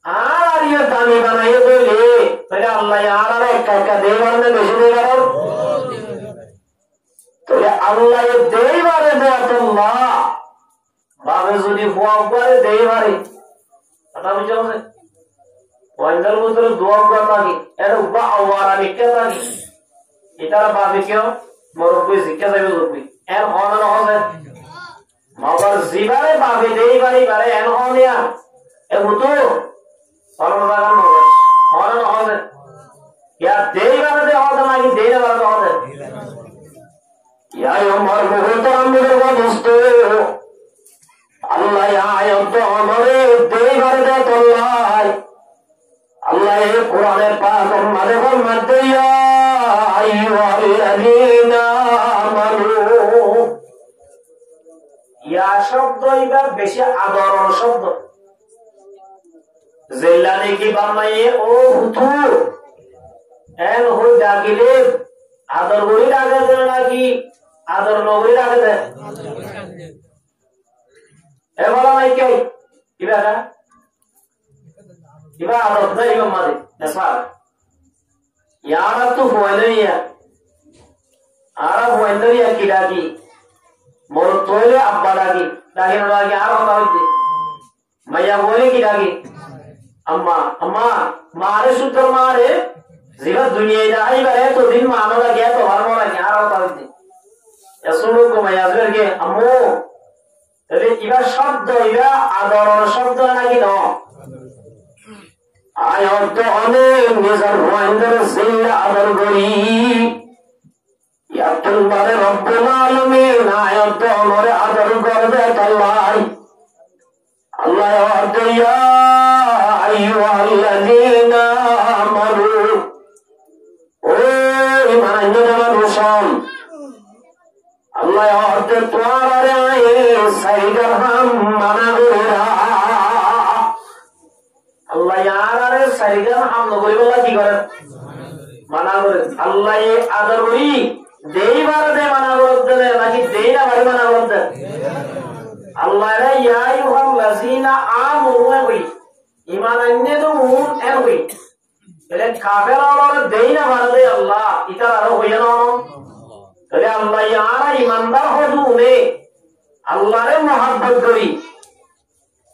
আর ইয়ে দামি বানাইয়ে দিলে তাহলে আল্লাহ আর একা একা দেবার না বেশি দেবার তাহলে আল্লাহ দেইবারে দেয়াতুল্লাহ বাবে যদি বুয়াবারে দেইবারে কথা বুঝতে পারছেন ওয়াইদাল মুতর দোয়া করা থাকি এর উপা আওয়ারা লিখতে থাকি এটার বাবে কেউ মরুকই শিক্ষা যাবে লুকই এর হন না হবে মাবার জিবারে বাবে দেইবারে বারে এন হনিয়া এ মুতো সর্বদাগান হবে হন না হবে ইয়া দেইবারে দে হবে নাকি দেইবারে দে হবে ইয়া উমর মুহতারাম মেরে দোস্ত আল্লাহ আয়াত আমারে দেইবারে দে আল্লাহ আল্লাহ কোরআনের পাক আমাদের ফরমাতে ইয়া আইয়ুহাল্লাযীনা আমানু ইয়া শব্দ এবার বেশি আদরণ শব্দ জেলানি কি বানায়ে ও হুতু এন হই ডাকিলে আদর করি ডাকে দেন নাকি আদর নগরি ডাকে দেন এ বলা নাই কে কিবা কিবা আদর না ইমাম মাদি এসবার ইয়ারা তো হইলইয়া আরা হইলইয়া কি ডাকি মোর তোলে আব্বা ডাকি ডাকি না ডাকি আর কথা হইছে মাইয়া বলে কি ডাকি अम्मा अम्मा मारे सूत्र मारे जीवन दुनिया जाई बरे तो दिन मानो लग गया तो हर मोरा क्या होता है यसुरो को मैं याद करके अम्मो तले इबा शब्द इबा आदरण शब्द ना कि नो आयो तो अने निजर अंदर जिल्ला आदर गरी या तुम बारे रब्बुल आलमीन आयो तो हमारे आदर कर दे अल्लाह अल्लाह या ayyuhalladzina amanu oh iman manusan Allah order tuarare saigar ham managura Allah yarare saigar ham nogori bolla ki kore managure Allah e adar kori deibar de managure dele naki deina bari managure de Allah ra ya ayyuhalladzina amanu koi iman anne to un en hui ele kafir और देना वाले अल्लाह इधर आरो होया ना अरे अल्लाह यारा ईमानदार हो तू ने अल्लाह रे मोहब्बत करी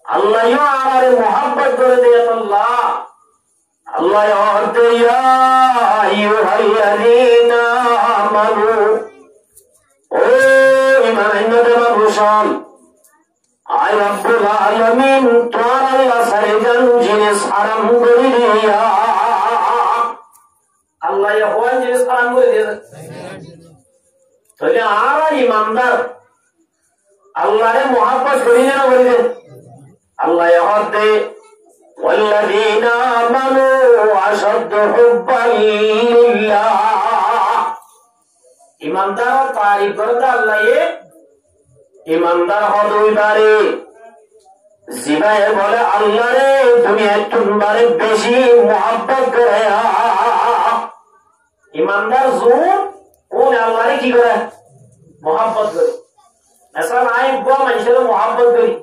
अल्लाह यारा रे मोहब्बत कर दे अल्लाह अल्लाह और ते या अय्युहल्लज़ीना आमनु ओ ईमान अन्ने तो मनुष्य आय रब्बुल आलमीन तोर अल्लाह सरेजन जिनिस आराम करी दिया अल्लाह ये होन जिनिस आराम करी दिया तो ये आरा ईमानदार अल्लाह रे मोहब्बत करी ना करी दे अल्लाह ये होत दे वल्लज़ीना आमनु अशद्दु हुब्बन लिल्लाह ईमानदार तारीफ करता अल्लाह ये ईमानदार हो दुई बारे जिबाए बोले अल्लाह रे दुनिया तुम्हारे बेशी मोहब्बत करे ईमानदार जोन कौन अल्लाह रे की करे मोहब्बत करे ऐसा आए बुआ मनुष्य मोहब्बत करी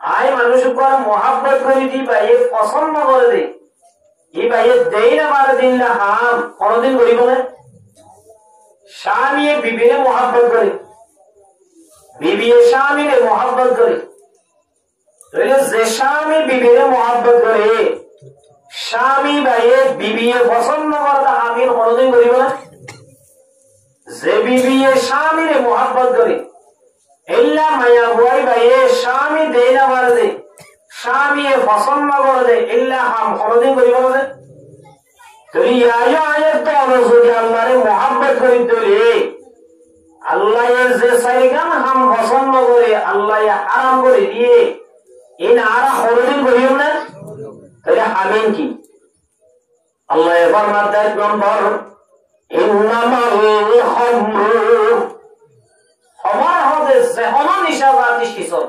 आए मनुष्य को मोहब्बत करी दी भाई पसंद न करे दे ये भाई देई ना मारे दिन ला हां कोनो दिन करी बोले शामी बीबी ने मोहब्बत करी बीबी शामी ने मोहब्बत करे तो शामी बीबी ने मोहब्बत करे शामी भाई बीबी पसंद न करता हामिल कोनोदिन करिब ना जे बीबी शामी ने मोहब्बत करे इल्ला माया बुआई भाई शामी देना मार दे शामी पसंद न कर दे इल्ला हम कोनोदिन करिब ना तो या आयत तो रसूल अल्लाह ने मोहब्बत करी दिले अल्लाह ये जे साइगान हम पसंद करे अल्लाह ये हराम करे दिए इन आरा कोनदिन करियो ना তাহলে আমিন কি আল্লাহ ফরমাতে এক নম্বর ইন্নামাল খামরু আমার হবে যেহন নিশাবাতি কিছু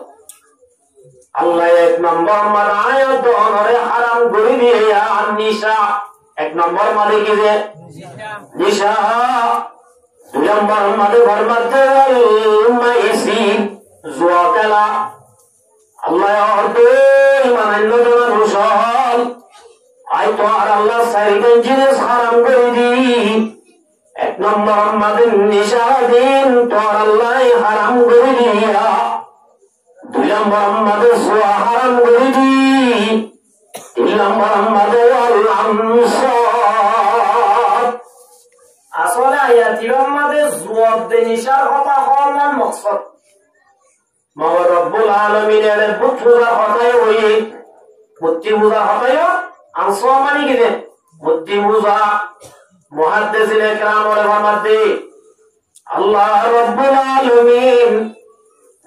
আল্লাহ এক নম্বর মানায়াত অনরে হারাম করে দিয়ে আন নিশা এক নম্বর মানে কি যে নিশা দুই নম্বর মানে ফরমাতে মাইসি জুয়া খেলা আল্লাহ অর্থ মানান্য মানুষ চারিজন জিনিস হারাম করে দি। এক নম্বর আমাদের নিশাদিন তোর আল্লাহ হারাম করে দিয়া। দুই নম্বর আমাদের জুয়া হারাম করে দি। তিন নম্বর আমাদের আসলে আয়াতির আমাদের জুয়াবে নিশার কথা হওয়ার মকসদ মহান রব্বুল আলামিনের বুদ্ধুরা কথায় ওই বুদ্ধি বুঝা হতায় আনসোয়া মানে কিনে বুদ্ধি বুঝা মুহাদ্দিসিনে কেরাম ওরে ফরমাতে আল্লাহ রব্বুল আলামিন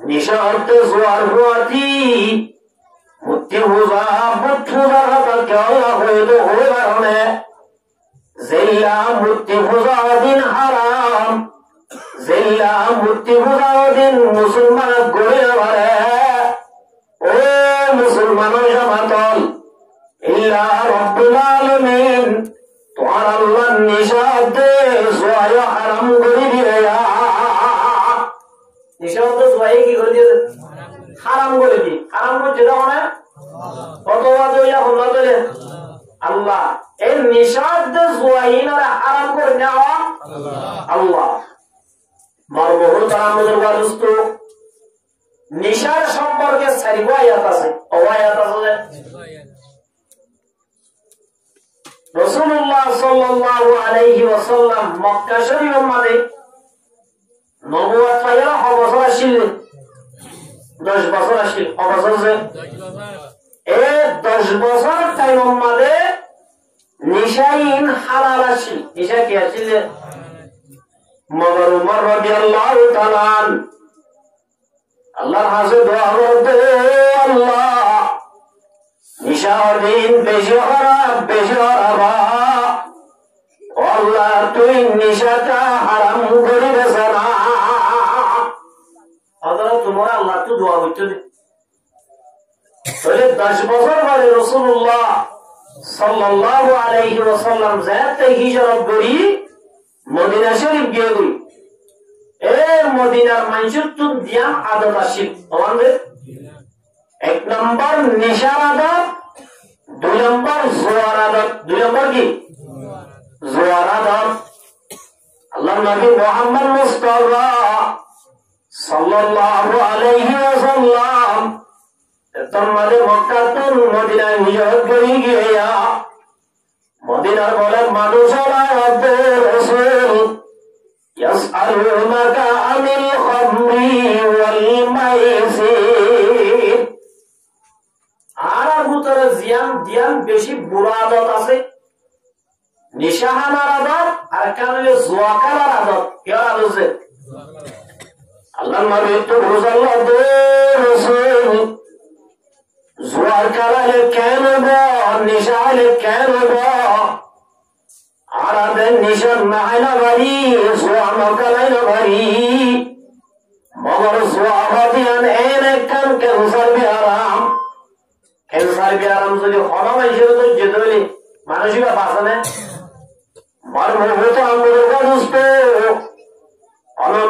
নিশাতে জুয়ার হুয়াতি বুদ্ধি বুঝা বুদ্ধুরা কথা কেওয়া হইলো হয়ে কারণে জিল্লা বুদ্ধি বুঝা দিন হারাম জিল্লা বুদ্ধি বুঝা দিন মুসলমান গড়ে পারে ও মুসলমানের জামাতল ইল্লা রব্বুল আলামিন তোমার আল্লাহ নিষাদে জুয়া হারাম করে দিয়ে নিষাদ জুয়া কি করে দিয়ে হারাম করে দি হারাম করছে তখন কতবার জয়া হল্লা করে আল্লাহ এই নিষাদ জুয়াইনারা হারাম করে নেওয়া আল্লাহ মরমহুল তারামুল ওয়াজুস্ত নিশার সম্পর্কে সারিব আয়াত আছে আয়াত আছে রাসূলুল্লাহ সাল্লাল্লাহু আলাইহি ওয়াসাল্লাম মক্কা শরীফের মধ্যে নবুয়ত পাইয়া বছর আসিল 10 বছর আসিল বছর যে এই 10 বছর টাইমের মধ্যে নিশাইন হালাল আসিল নিশা কি আসিল মগর উমর রাদিয়াল্লাহু তাআলা আল্লাহর কাছে দোয়া করতে আল্লাহ নিশাদিন বেশি হারাবা আল্লাহ তুই নিশাটা হারাম করে দেছ না আল্লাহ তোমার আল্লাহ তো দোয়া করতে দে তাহলে 10 বছর পরে রাসূলুল্লাহ সাল্লাল্লাহু আলাইহি ওয়াসাল্লাম যাতে হিজরত করি মদিনা শরীফ গিয়ে গই মদিনার মানুষের তো দিয়া আদত আসিল আমাদের 1 নম্বর নিশার আদত 2 নম্বর জোয়ার আদত 2 নম্বর কি জোয়ার আদত আল্লাহ নবী মুহাম্মদ মুস্তাফা সাল্লাল্লাহু আলাইহি ওয়াসাল্লাম তোমাদের মক্কা থেকে মদিনায় হিজরত করে গিয়া মদিনার বলে মানুষরা রাসূল يسألونك عن الخمر والميسر আর ভিতরে জিয়ান দিয়ান বেশি বুড়া আদত আছে নিশাহানার আদত আর কারণে জুয়া খেলার আদত কেউ আদত আল্লাহ নবী তো বুঝাল্লাহ দে রাসূল জুয়া খেলালে কেন গো নিশাহালে কেন গো আরাদের নিশান নাইনা বাড়ি জুয়া নকালাইনা বাড়ি মগর জুয়া বাদিয়ান এনে কান ক্যান্সার বিহারাম যদি হনমাই হিসেবে তো যেতে হলে মানুষিকা বাঁচে না মর্মভূত আন্দোলন দুষ্ট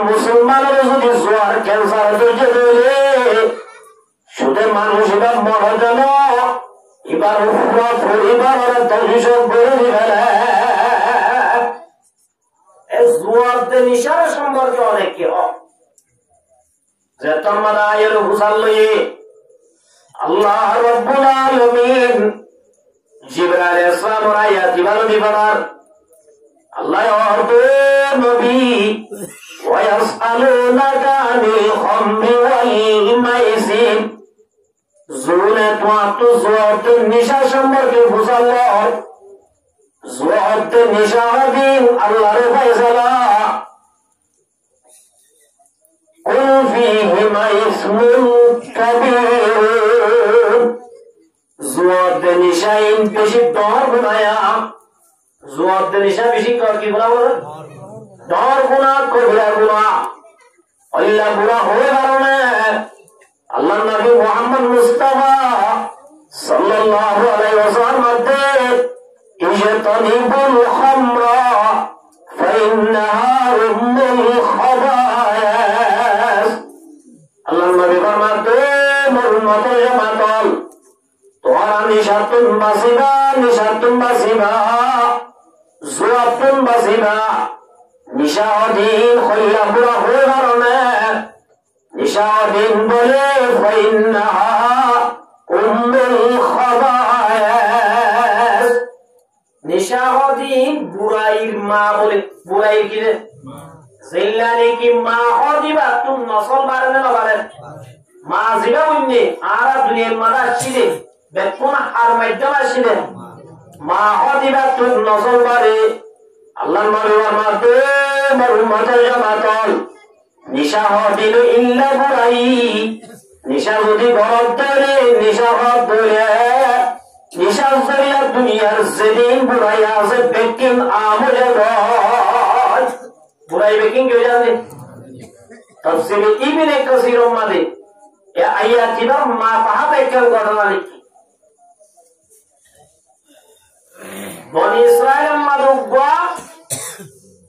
মুসলমানের যদি জোয়ার ক্যান্সার যেতে হলে শুধু মানুষিকা মরে যেন এবার পুরো পরিবার হিসব করে দিবে জুয়ারদের নিশার সম্পর্কে অনেক কি যে তোমরা আয়ের হুসাল লইয়ে আল্লাহ রাব্বুল আলামিন জিবরাইল আলাইহিস সালামের আয়াত দিবানো দিবানার আল্লাহ ওয়াহদে নবী ওয়া ইয়াসআলুনাকা আনিল খামরি ওয়াল মাইসির জুনে তো জুয়ারদের নিশা সম্পর্কে বুঝাল্লাহ জুয়ারদের নিশাদিন আল্লাহর ফয়সালা কুল ফীহিমা ইসমুন কাবীর জুয়ারদের নিশাইন বেশি ডর গুনায়া জুয়ারদের নিশা বেশি কি গুনাহ বলে ডর গুনাহ কবিরা গুনাহ আল্লাহ গুনাহ হয়ে কারণে আল্লাহ নবী মুহাম্মদ মুস্তাফা সাল্লাল্লাহু আলাইহি ওয়াসাল্লাম মধ্যে ইজতানিবুল খামরা ফাইন্নাহা উম্মুল খাবায়াস আল্লাহ নবী ফরমাতে মোর উম্মতের জামাতল তোমরা নিশাতুন বাসিবা নিশাতুন বাসিবা জুয়াতুন বাসিবা নিশাদিন হইয়া বুড়া হয়ে কারণে নিশাদিন বলে ফাইন্নাহা উম্মুল খাবায়েস নিশাদিন বুড়াইর মা বলে বুড়াইর কি রে জিল্লানি কি মা হদিবা তুম নসল বারেন না বারেন মা জিবা উন্নে আরা দুনিয়ার মাদা ছিলে বেকুন আর মাইদানা ছিলে মা হদিবা তুম নসল বারে আল্লাহর মারওয়ার মাতে মারু মাতে জামাতল নিশা হদিল ইল্লা বুড়াই নিশা যদি গরব ধরে নিশা হদ ধরে নিশা জরিয়া দুনিয়ার যেদিন বুড়াই আছে বেকিন আমলে বুড়াই বেকিং কেউ জানে তফসিরে ইবনে কাসির মাদে এ আয়াতিবা মা পাহাবে কেন ঘটনা লিখি বনি ইসরাইল মাদুবা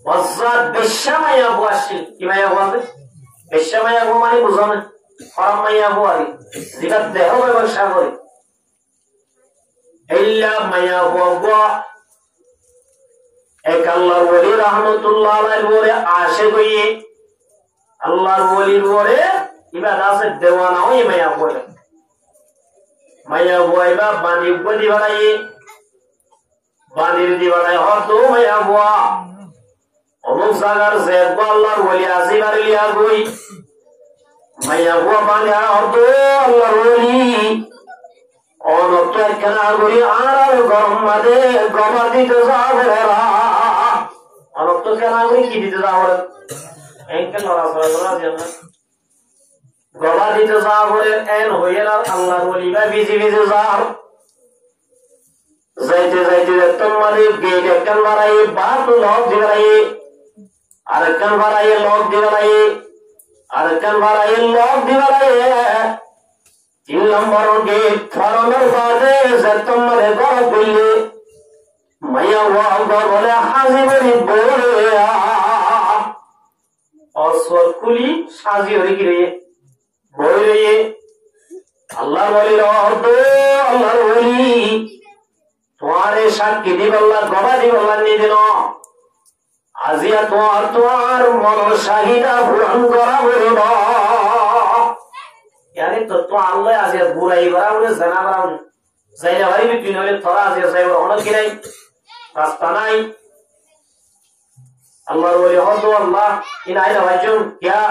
ওয়াজাদ বিশমায়া বুয়াশিল কি মায়া বলতে বিশমায়া গো মানে বুঝো না ফরম মায়া বুয়ারি যেটা দেহ ব্যবসা করে ইল্লা মায়া বুয়া এক আল্লাহর ওলি রাহমাতুল্লাহ আলাইহি বলে আশিক হইয়ে আল্লাহর ওলির বলে ইবাদতে দেওয়ানা হই মায়া বলে মায়া বুয়াইবা বানি উপদি বাড়াই বানির দি বাড়াই হতো মায়া বুয়া অমুক জায়গার যে আল্লাহর ওলি আসিবার লিয়া গই মায়া বুয়া বানি হতো আল্লাহর ওলি অনত একখানা গরি আর গরম মাদে গমা দিতে যাবে অনত কেনা গরি কি দিতে যাবে এনকে লড়াচড়া জন্য গলা দিতে যাবে এন হইয়ে না আল্লাহর ওলি বা বিজি বিজি যার যাইতে যাইতে তোমাদের গেট একখান বাড়াই বাত লক দিবাই আরেকখান বাড়াই লক দিবাই আরেকখান বাড়াই লক দিবাই 3 নম্বর গেট ফরমের বাদে যে তোমাদের গড় কইলে মাইয়া ওয়া বলে হাজিবরি বলে অসর কুলি সাজি হই কি রে বলে আল্লাহ বলি রদ আল্লাহর ওলি তোমারে সাক্ষী দিবাল্লাহ গবা দিবাল্লাহ নি দিন আজিয়া তোমার মন শাহিদা পূরণ করা বলিব यानी तो अल्लाह आजे बुराई बराबर जना बराबर जाइले भाई भी किनले थोड़ा आजे जाइबो होनो कि नहीं रास्ता नहीं अल्लाह वली हो तो अल्लाह इन आइला वाजुम क्या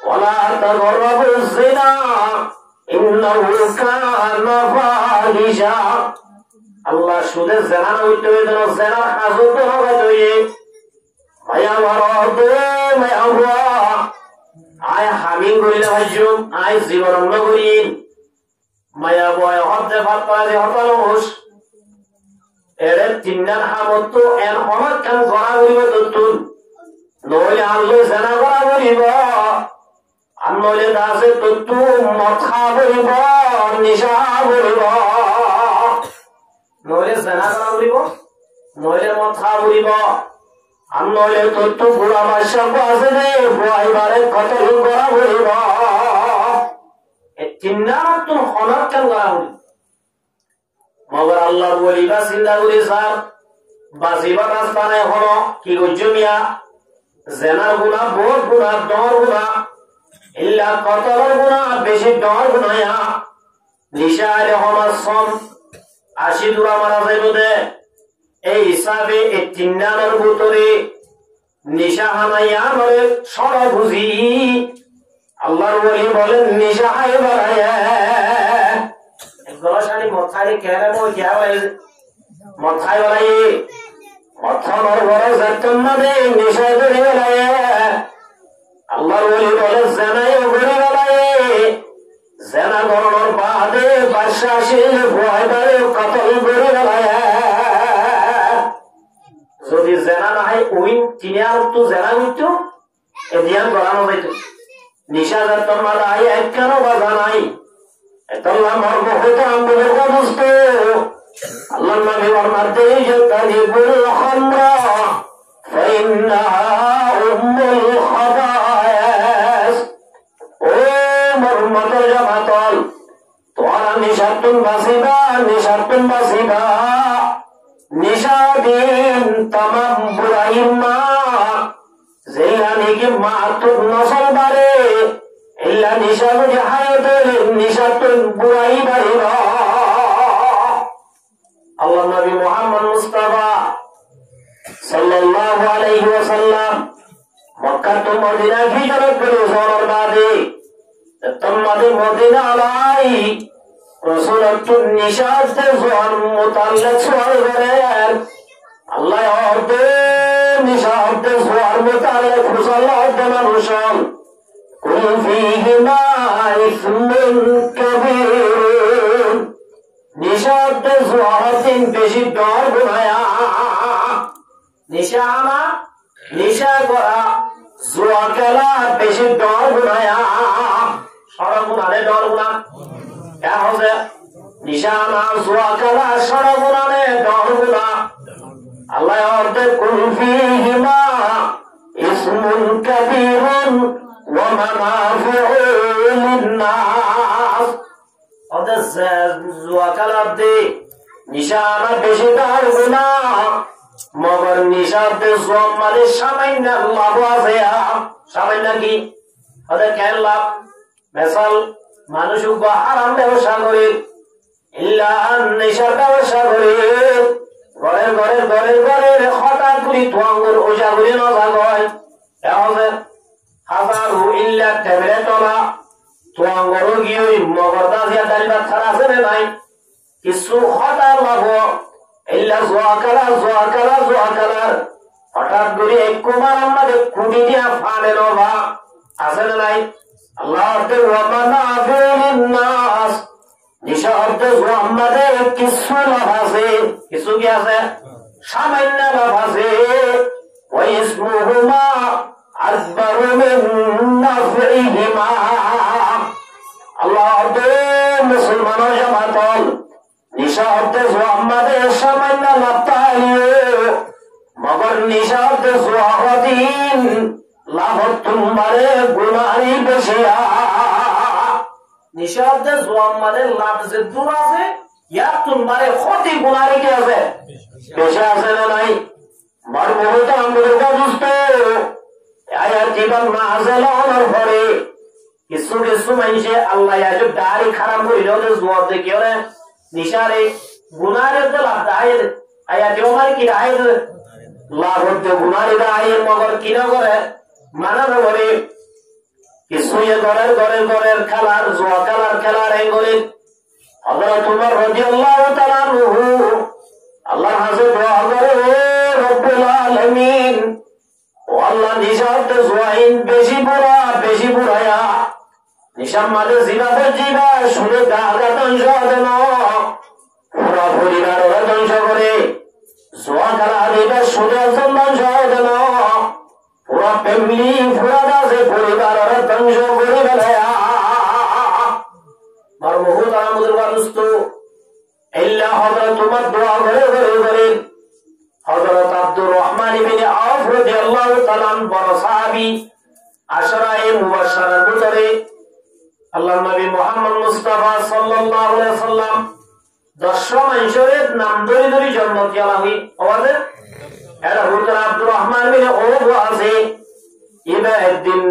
वला तगरबु जिना इन्नहु काना फाहिशा अल्लाह सुदे जना उठते तो जना हाजो तो होगा तो ये माया वरद माया हुआ आय हामिंग করিলে ভাইজুম আয় জীবন অন্য করি মায়া বয় হতে ভাতপারে হতালস এরে তিনদান হামত এন অনেক কাম করা করিব তুন নইলে আল্লাহ জানা করা করিব আনলে দাসে তু মথা করিব নিশা করিব নইলে জানা করা করিব নইলে মথা করিব আনলে তু বুড়া মাসা আছে রে বয়বারে কতল করা করিব এ তিনদান তুন অনেক কাম করা করিব মগর আল্লাহর ওলি বা চিন্তা করি স্যার বাজিবা রাস্তা নাই হলো কি গজমিয়া জেনার গুনাহ বহুত গুনাহ দর গুনাহ ইল্লা কতলর গুনাহ বেশি দর গুনাহ নিশারে হমার সম 80 দুরা মারা যাইব দে এই হিসাবে এই তিনদানের ভিতরে নিশা হানাইয়া বলে সর বুঝি আল্লাহর ওলি বলেন নিশা হাই বাড়ায়া গলাশানি মথারে কেরে মো কিয়া বলে মথায় বলাই মথার বড় জাতম্মাদে নিশা ধরে বলাই আল্লাহর ওলি বলে জানাই ঘুরে বলাই জানা গরর বাদে বাদশাহীর ভয় ধরে কতল করে বলাই যদি জানা না হয় ওই তিনিয়ার তো জানা হইতো এদিয়ান গলানো হইতো নিশা জাতম্মাদে আই একখানো বাধা নাই Allah marbuta ambil qadustu Allah nabi warmati yatanibul khamra fa innaha ummul khaba'is o marmatal jamatal তোরা নিশাতুন বাসিবা নিশাদিন তামাম বুরাইর মা যেখানে কি মাতুন নসল বারে ইল্লা নিশাবু হায়াতুল নিশাতুন বুরাই বারিবা। আল্লাহ নবী মুহাম্মদ মুস্তাফা সাল্লাল্লাহু আলাইহি ওয়াসাল্লাম মক্কা তো মদিনা হিজরত করে যাওয়ার বাদে তোমাদের মদিনা আলাই রাসূলুল্লাহ নিশাতে জোয়ান মুতাল্লাক সওয়াল করেন আল্লাহ অর্ধে নিশাতে জোয়ান মুতাল্লাক মুসাল্লাহ অর্ধে মানুষন কুল ফীহিমা ইসমুন কাবীর নিশাতে জোয়ান বেশি ডর গুনায়া নিশানা নিশা করা জুয়া খেলা বেশি ডর গুনায়া সড়ক গুনালে ডর গুনা কে হবে নিশানা জুয়া খেলা সড়ক গুনালে ডর গুনা। আল্লাহ অর্ধে কুল ফীহিমা ইসমুন কাবীরুন ওয়া মানাফিউ লিন-নাস। অর্ধে জুয়া খেলা দে নিশানা বেশি ডর গুনা মগর নিশাতে জোয়াম মানে সামান্য লাভ আছে। সামান্য কি ওদের কেন লাভ বেসাল মানুষ হারাম ব্যবসা করে ইল্লা নেশার ব্যবসা করে ঘরের হঠাৎ করে তোয়াঙ্গুর ওজা করে নজা হয় হাজারু ইল্লা টেবলে তোলা তোয়াঙ্গুর গিয়ে মগর দাজিয়া দাঁড়িয়ে ছাড়া আছে নাই কিছু হঠাৎ লাভ ইল্লা জোয়া খেলার হঠাৎ করে এক কুমার আমাদের কুটি দিয়া ফানে নবা আছে না নাই। আল্লাহ নিশা অর্থে আমাদের কিছু লাভ আছে কিছু কি আছে সামান্য লাভ আছে ওই ইসমুহুমা আকবারু মিন নাফইহিমা। আল্লাহ অর্থে মুসলমান জামাতল নিশা অর্থে আমাদের সামান্য লাভ পাইয়ে মগর নিশা অর্থে সোহাদিন লাভ তোমারে গুনারি বেশিয়া। নিশা অর্থে আমাদের লাভ যে দূর আছে ইয়ার তোমারে ক্ষতি গুনারি কে আছে বেশি আছে না নাই। মর্মহত আমাদের বুঝতে আয়ার জীবন না আসলে আমার ঘরে কিছু মানুষে আল্লাহ আজ দাড়ি খারাপ করিল জোয়া দেখি ওরে নিশারে গুনারে তো লাভ দায় আয়া দেওমার কি রায় লাভ হতে গুনারে দায় মগর কি না করে মানানো করে কিছু ঘরের খেলার জোয়া খেলার এই করে হযরত উমর রাদিয়াল্লাহু তাআলা আনহু আল্লাহর হাজে দোয়া করে ও রব্বুল আলামিন ও আল্লাহ নিশাতে জোয়াইন বেশি বুড়ায়া নিশার মাঝে জিবাতে জিবা শুনে দাগা ধ্বংস হবে না পুরা পরিবার ওরা ধ্বংস করে জোয়া খেলা দিবা শুনে একজন ধ্বংস হবে না পুরা ফ্যামিলি পুরা দাসে পরিবার ওরা ধ্বংস করে বেলায়া মরমুহুদ আমাদের মানুষ ইল্লা হযরত উমর দোয়া করে হযরত আব্দুর রহমান ইবনে আওফ রাদিয়াল্লাহু তাআলা বড় সাহাবী আশরায়ে মুবাশশারার ভিতরে আল্লাহর নবী মুহাম্মদ মুস্তাফা সাল্লাল্লাহু আলাইহি ওয়াসাল্লাম 10 মানুষের নাম ধরে জন্ম দেওয়া হই আমাদের এরা হযরত আব্দুর রহমান ইবনে আওফ আছে ইবাদুদ্দিন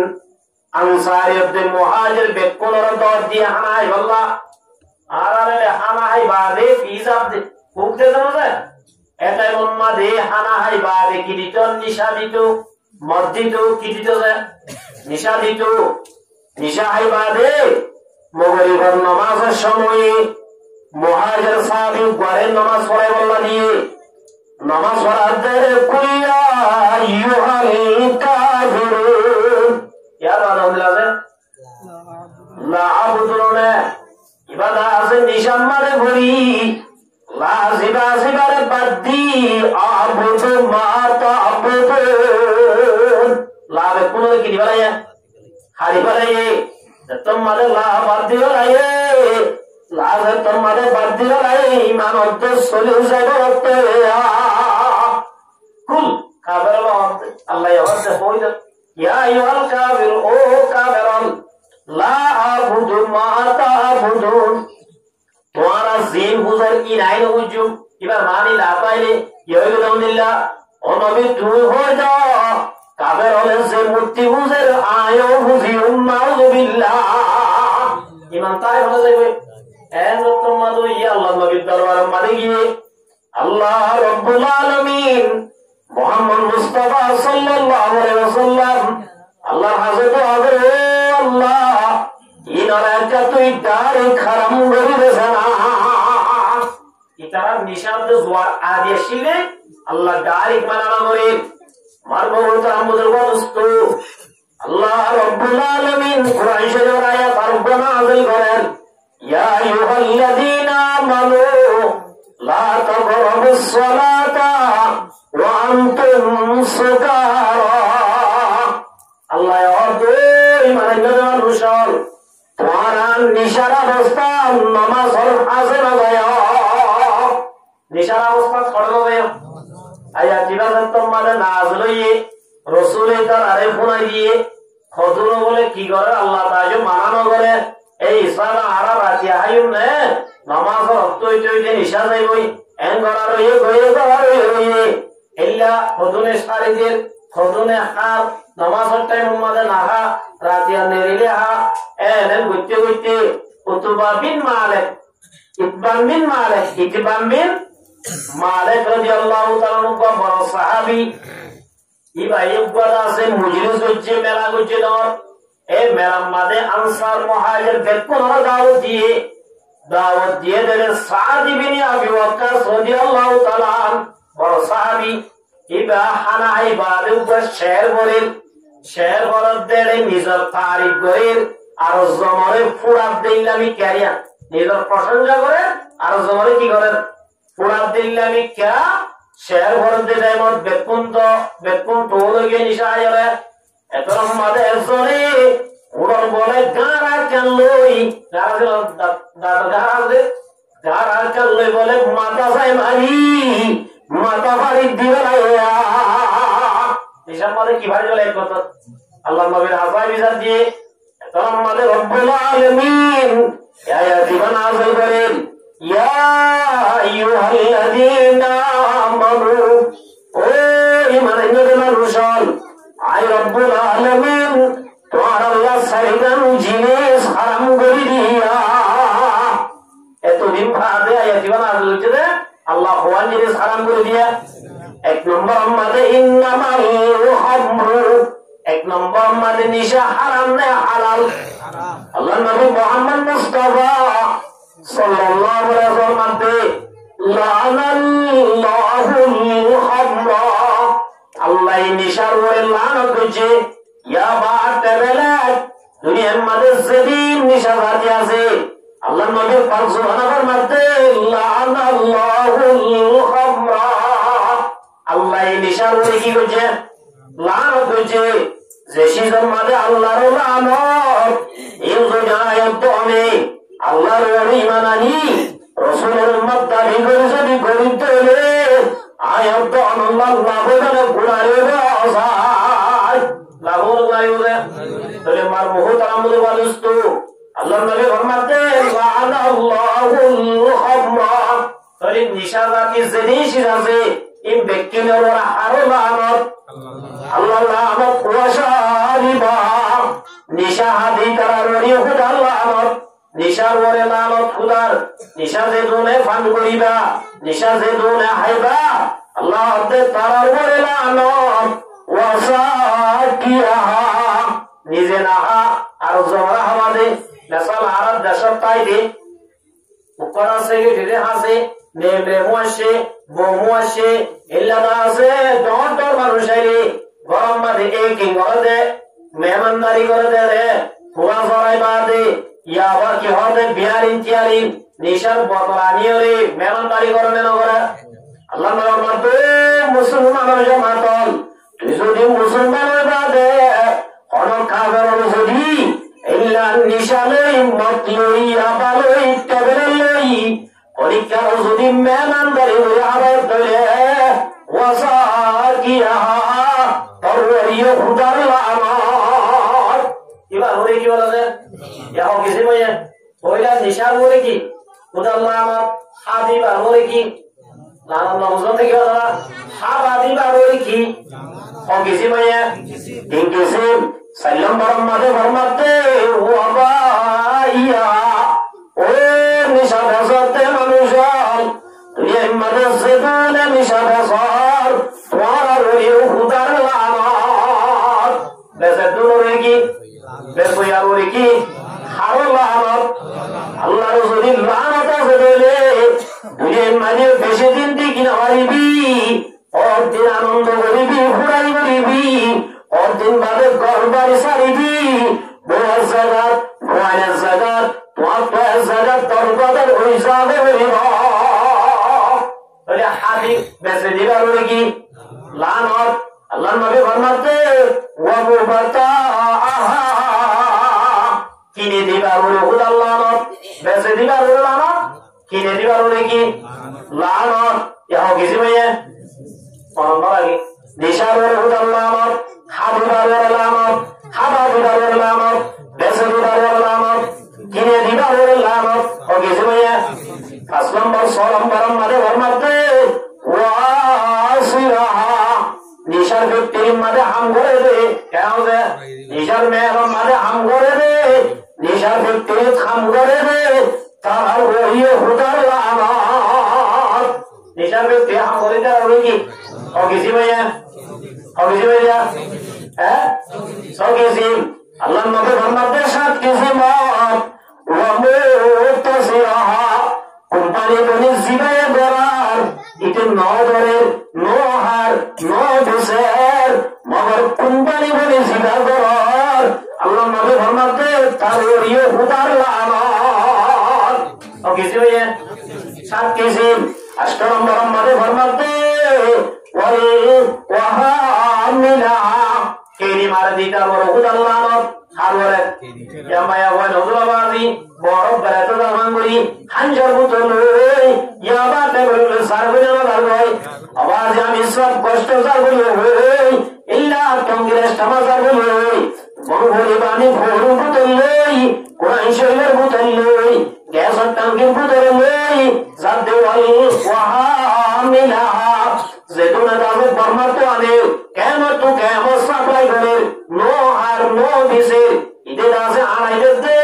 আনসারী ইবনে মুহাজির বেকুনর দর দিয়ে হানাই আল্লাহ আরারে হানাই বাদে ফিজাব দে কুকতে জানো এটাই উম্মা দে হানাই বাদে কি দিত নিশা দিত মদ দিত কি দিত নিশা দিত নিশা হাই বাদে মগরিবের নামাজের সময়ে মুহাজির সাহাবী ঘরের নামাজ পড়ে বললা দিয়ে নামাজ পড়াতে কুইয়া আইয়ুহাল কাফিরুন ইয়া আলহামদুলিল্লাহ লা আবুদুনা ইবাদা আছে নিশান মানে ভরি লা জিবারে বাদি আবুদু মা তাবুদুন লাভে কোন কি দিবালায় হারি বালায়ে তোমারে লা বাদি বালায়ে লাভে তোমারে বাদি বালায়ে ঈমান অর্থ সলে যাবে কুল কাফের আল্লাহ ইয়াতে কইল ইয়া আইয়ুহাল কাফির ও কাফিরুন লা আবুদু মা তাবুদুন জিন হুজুর ইনাইন হুজুম এবার মানি লা পাইলে কি হইল আলহামদুলিল্লাহ ও নবী তুমি হয়ে যাও কাফের হলে যে মূর্তি হুজুর আয়ো হুজি উম্মাউযু বিল্লাহ ইমান তাই হয়ে যাবে এন তোমাদের ইয়া আল্লাহ নবীর দরবারে মানে গিয়ে আল্লাহ রাব্বুল আলামিন মুহাম্মদ মুস্তাফা সাল্লাল্লাহু আলাইহি ওয়াসাল্লাম আল্লাহর হাজে দোয়া করে আল্লাহ ইনারা একটা তুই দারে খারাম করে দেনা ইতারা নিশান তো জোয়ার আদি আসলে আল্লাহ দারে বানানো করে মারবো তো আমাদের বস্তু আল্লাহ রাব্বুল আলামিন কুরআন শরীফের আয়াত আর নাযিল করেন ইয়া আইয়ুহাল্লাযীনা আমানু লা তাকরাবুস সালাতা ওয়া আনতুম সুকারা আল্লাহ ইমানদার মানুষজন তোমারা নিশার অবস্থা নামাজ হাসে না যায় নিশার অবস্থা ছড়ানো যায় আয়াত কিভাবে তোমাদের নাযিল হইয়ে রাসূল তার আরে ফোনাই দিয়ে খদুর বলে কি করে আল্লাহ তাআলা মানানো করে এই ইসলাম আরা রাতি আইম নে নামাজ রক্ত হইতে নিশা যাইবই এন গড়ার হইয়ে গয়ে গড়ার হইয়ে ইল্লা খদুনে সারিদের খদুনে হাত নামাজের টাইম উম্মাদে নাহা রাতিয়া নেরিলে হা এন গুতে গুতে উতবা বিন মালিক ইতবান বিন মালিক রাদিয়াল্লাহু তাআলা বড় সাহাবী ইবাই উগদা আছে মুজলিস হচ্ছে মেলা হচ্ছে দর এই মেলার মাঝে আনসার মুহাজির বেকুন দাওয়াত দিয়ে দিলেন সাদ ইবনে আবি ওয়াক্কাস রাদিয়াল্লাহু তাআলা বড় সাহাবী ইবা হানাই বাদে উপর শের বলদ দেড়ে নিজের তারিফ করেন আর জমরে ফুরাত দিল্লামি ক্যারিয়া নিজের প্রশংসা করেন আর জমরে কি করেন ফুরাত দিল্লামি ক্যা শের বলদ দেড়ে মত বেকুন টোলগে নিশায় রে এতরম মাদে এজরে উড়ন বলে গারা কাল্লই গারা কাল্লই বলে মাথা সাই মারি মাথা ফাড়ি দিবে না নিশার মাদে কি ভাই বলে কত আল্লাহ নবীর হাসাই বিচার দিয়ে এতরম মাদে রব্বুল আলামিন আয়াতি নাযিল করেন ইয়া আইয়ুহাল্লাযীনা আমানু ও ঈমানদার মানুষজন আই রব্বুল আলামিন তোমার আল্লাহ সাইদান জিনিস হারাম করে দিয়া এতদিন ভাবে আয়াতি নাযিল হচ্ছে আল্লাহ কোন জিনিস হারাম করে দিয়া এক নম্বর আমাদের ইন্নামাল খামরু এক নম্বর আমাদের নিশা হারাম না হালাল আল্লাহ নবী মুহাম্মদ মুস্তাফা সাল্লাল্লাহু আলাইহি ওয়াসাল্লাম লানাল্লাহুল খামরা আল্লাহ নিশার উপরে লানত করেছে ইয়া বা'তালাত দুনিয়ার মধ্যে যেদিন নিশা জাতি আছে আল্লাহ নবী পাক সুবহানাহু মধ্যে লানাল্লাহুল খামরা আল্লাহ নিশার উপরে কি করেছে লানত করেছে যে সিজন মধ্যে আল্লাহর লানত এই জায়গায় তো আমি আল্লাহর ঈমান আনি রাসূলের উম্মত দাবি করে যদি গরিব হলে আয়াত আল্লাহ লাভবান গুনারে আসাই লাভর গায়ুরে তবে মার বহুত আমলে বালুস্ত আল্লাহর নবী ফরমাতেন লানাল্লাহুল খামরা তবে নিশা জাতি জিনিস আছে এই ব্যক্তির উপর আরো লানত আল্লাহ লানত ওয়াশারিবা নিশা হাদি করার ওরে লানত নিশার ওরে লানত খুদার নিশা যে দুনে ফান করিবা নিশা যে দুনে হাইবা আল্লাহ তাআলার ওরে লানত ওয়াসাকিহা নিজে নাহা আর জমরা হামাদে মেসাল আরব দেশত তাইদে উপরা থেকে ধীরে হাসে নেমে মুআশে বমুআশে ইল্লাদা আছে ডর মানুষ আইলে গরম মাঝে এক করে মেহমানদারি করে দে রে পুরা জরাই বাদে ইয়া আবার কি হবে বিয়ারিন চিয়ারিন নিশার বদলানিও রে মেহমানদারি করে না করে আল্লাহ মারতে মুসলমানের জামাতল তুই যদি মুসলমান হয়ে বাদে কোন কাফের যদি ইল্লা নিশালেই মতলই আবালই তবরলই পরীক্ষা যদি মেহমানদারি করে আবার ধরে ওয়াসাকিয়া তরওয়ারিও খুদার লানত এবার হরে কি বলা যায় ইয়া কিছু বলে ওইলা নিশার বলে কি হুদাল লানত হাদিবা বলে কি লানত নবজন থেকে কথা হাবাদিবা বলে কি ও কিসি মাইয়া তিন কিসিম সাল্লাম বরমাদে ফরমাতে ওয়া বাইয়া ও নিশা বসতে মানুষ তুই আমাদের সেদুলে নিশা বসর তোমার ওই হুদার লানত বেসে দুরে কি বেসে আর কি হারো লানত আল্লাহ যদি লানত আছে বলে তুই মানে বেশি দিন দিকি না পারিবি অদিন আনন্দ করিবি ঘুরাই করিবি অদিন বাদে ঘর বাড়ি সারিবি বউয়ের জায়গাত মোবাইলের জায়গাত তোমার তোয়ের জায়গাত তোর বাদের ওই যাবে বলিব বলে হাদি বেঁচে দিবার বলে কি লানত আল্লাহর নবী ফরমাতে ওয়াবু বাতা আহা কিনে দিবার বলে হুদাল লানত বেঁচে দিবার বলে লানত কিনে দিবার বলে কি লানত ইয়া কিছু ভাইয়া পরম্পরা নিশার হুদাল লানত হাদিবার লানত হাবাদিবার লানত বেঁচে দিবার লানত কিনে দিবার লানত ও কিছু ভাইয়া 5 নম্বর 6 নম্বর মাঝে ফরমাতে ওয়াসিরাহা নিশার ব্যক্তির মাঝে হাম করে দে কেন দে নিশার মেয়ের মাঝে হাম করে দে নিশার ব্যক্তির হাম করে দে তার ওই হুদার লানত নিশার ব্যক্তি হাম করে দে আর কি ও কিছু ভাইয়া হ্যাঁ সব কিছু আল্লাহ নবী ফরমাতে 7 কিসিম ওয়া মুতাসিরাহা কোম্পানি বনি জিবায়ে দরার ইতে নদরের নোহার নদসের মগর কোম্পানি বনি জিবা দরার আল্লাহ নবী ফরমাতে তার ওই হুদার লানত ও কিছু ভাইয়া 7 কিসিম 8 নম্বর মাঝে ফরমাতে ওয়াহামিলা কেনি মার দিতা বড় হুদাল লানত আর বলে ইয়ামায়া ওয়া নজরাবাজি বড় বেলাতে জামান করি হানজার বুতল ওই ইয়াবা টেবল সার্ভে না দালই আওয়াজ আমি সব কষ্ট সার্ভে ওই ইল্লা কংগ্রেস তামাজার ওই মরুভূমি বাণী ভোর বুতল ওই কোরআন শরীফের বুতল ওই গ্যাস ট্যাঙ্কির বুতল ওই জাদে ওয়াল ওয়াহামিলা যেদুনা দাবো ফরমাতে আনে কেমন তো কেমন সাপ্লাই করে নো আর নো দিছে ইদের আছে আনাইতে দে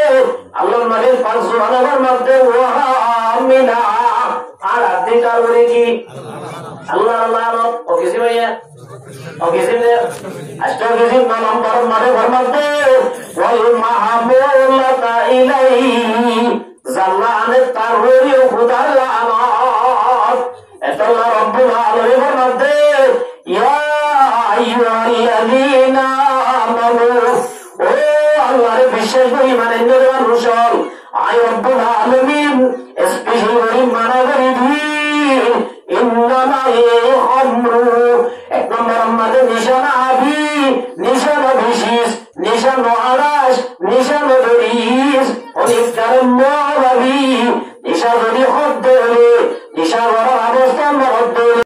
আল্লাহর নবীর 500 হাজারের মধ্যে ওয়াহামিলা আর আদিকার বলে কি আল্লাহর লানত ও কিছু ভাইয়া ও কিছু দে আজকে কিছু নম্বর মাঝে ফরমাতে ওয়াল মাহমুলাতা ইলাইহি জাল্লানে তার ওই খুদার লানত আল্লাহ রাব্বুল আলামিন ফরমাতে ইয়া আইয়ুহাল্লাযীনা আমানু ও আল্লাহর বিশ্বাস করি মানে মানুষ আয় রাব্বুল আলামিন স্পেশালি মানা করিবি ইন্নামাল আমরু এক নম্বর আমাদের নিশানা আবি নিশানা বিশেষ নিশানা আলাস নিশানা দরিস অনেক কারণ নবী নিশা যদি হদ দেবে নিশা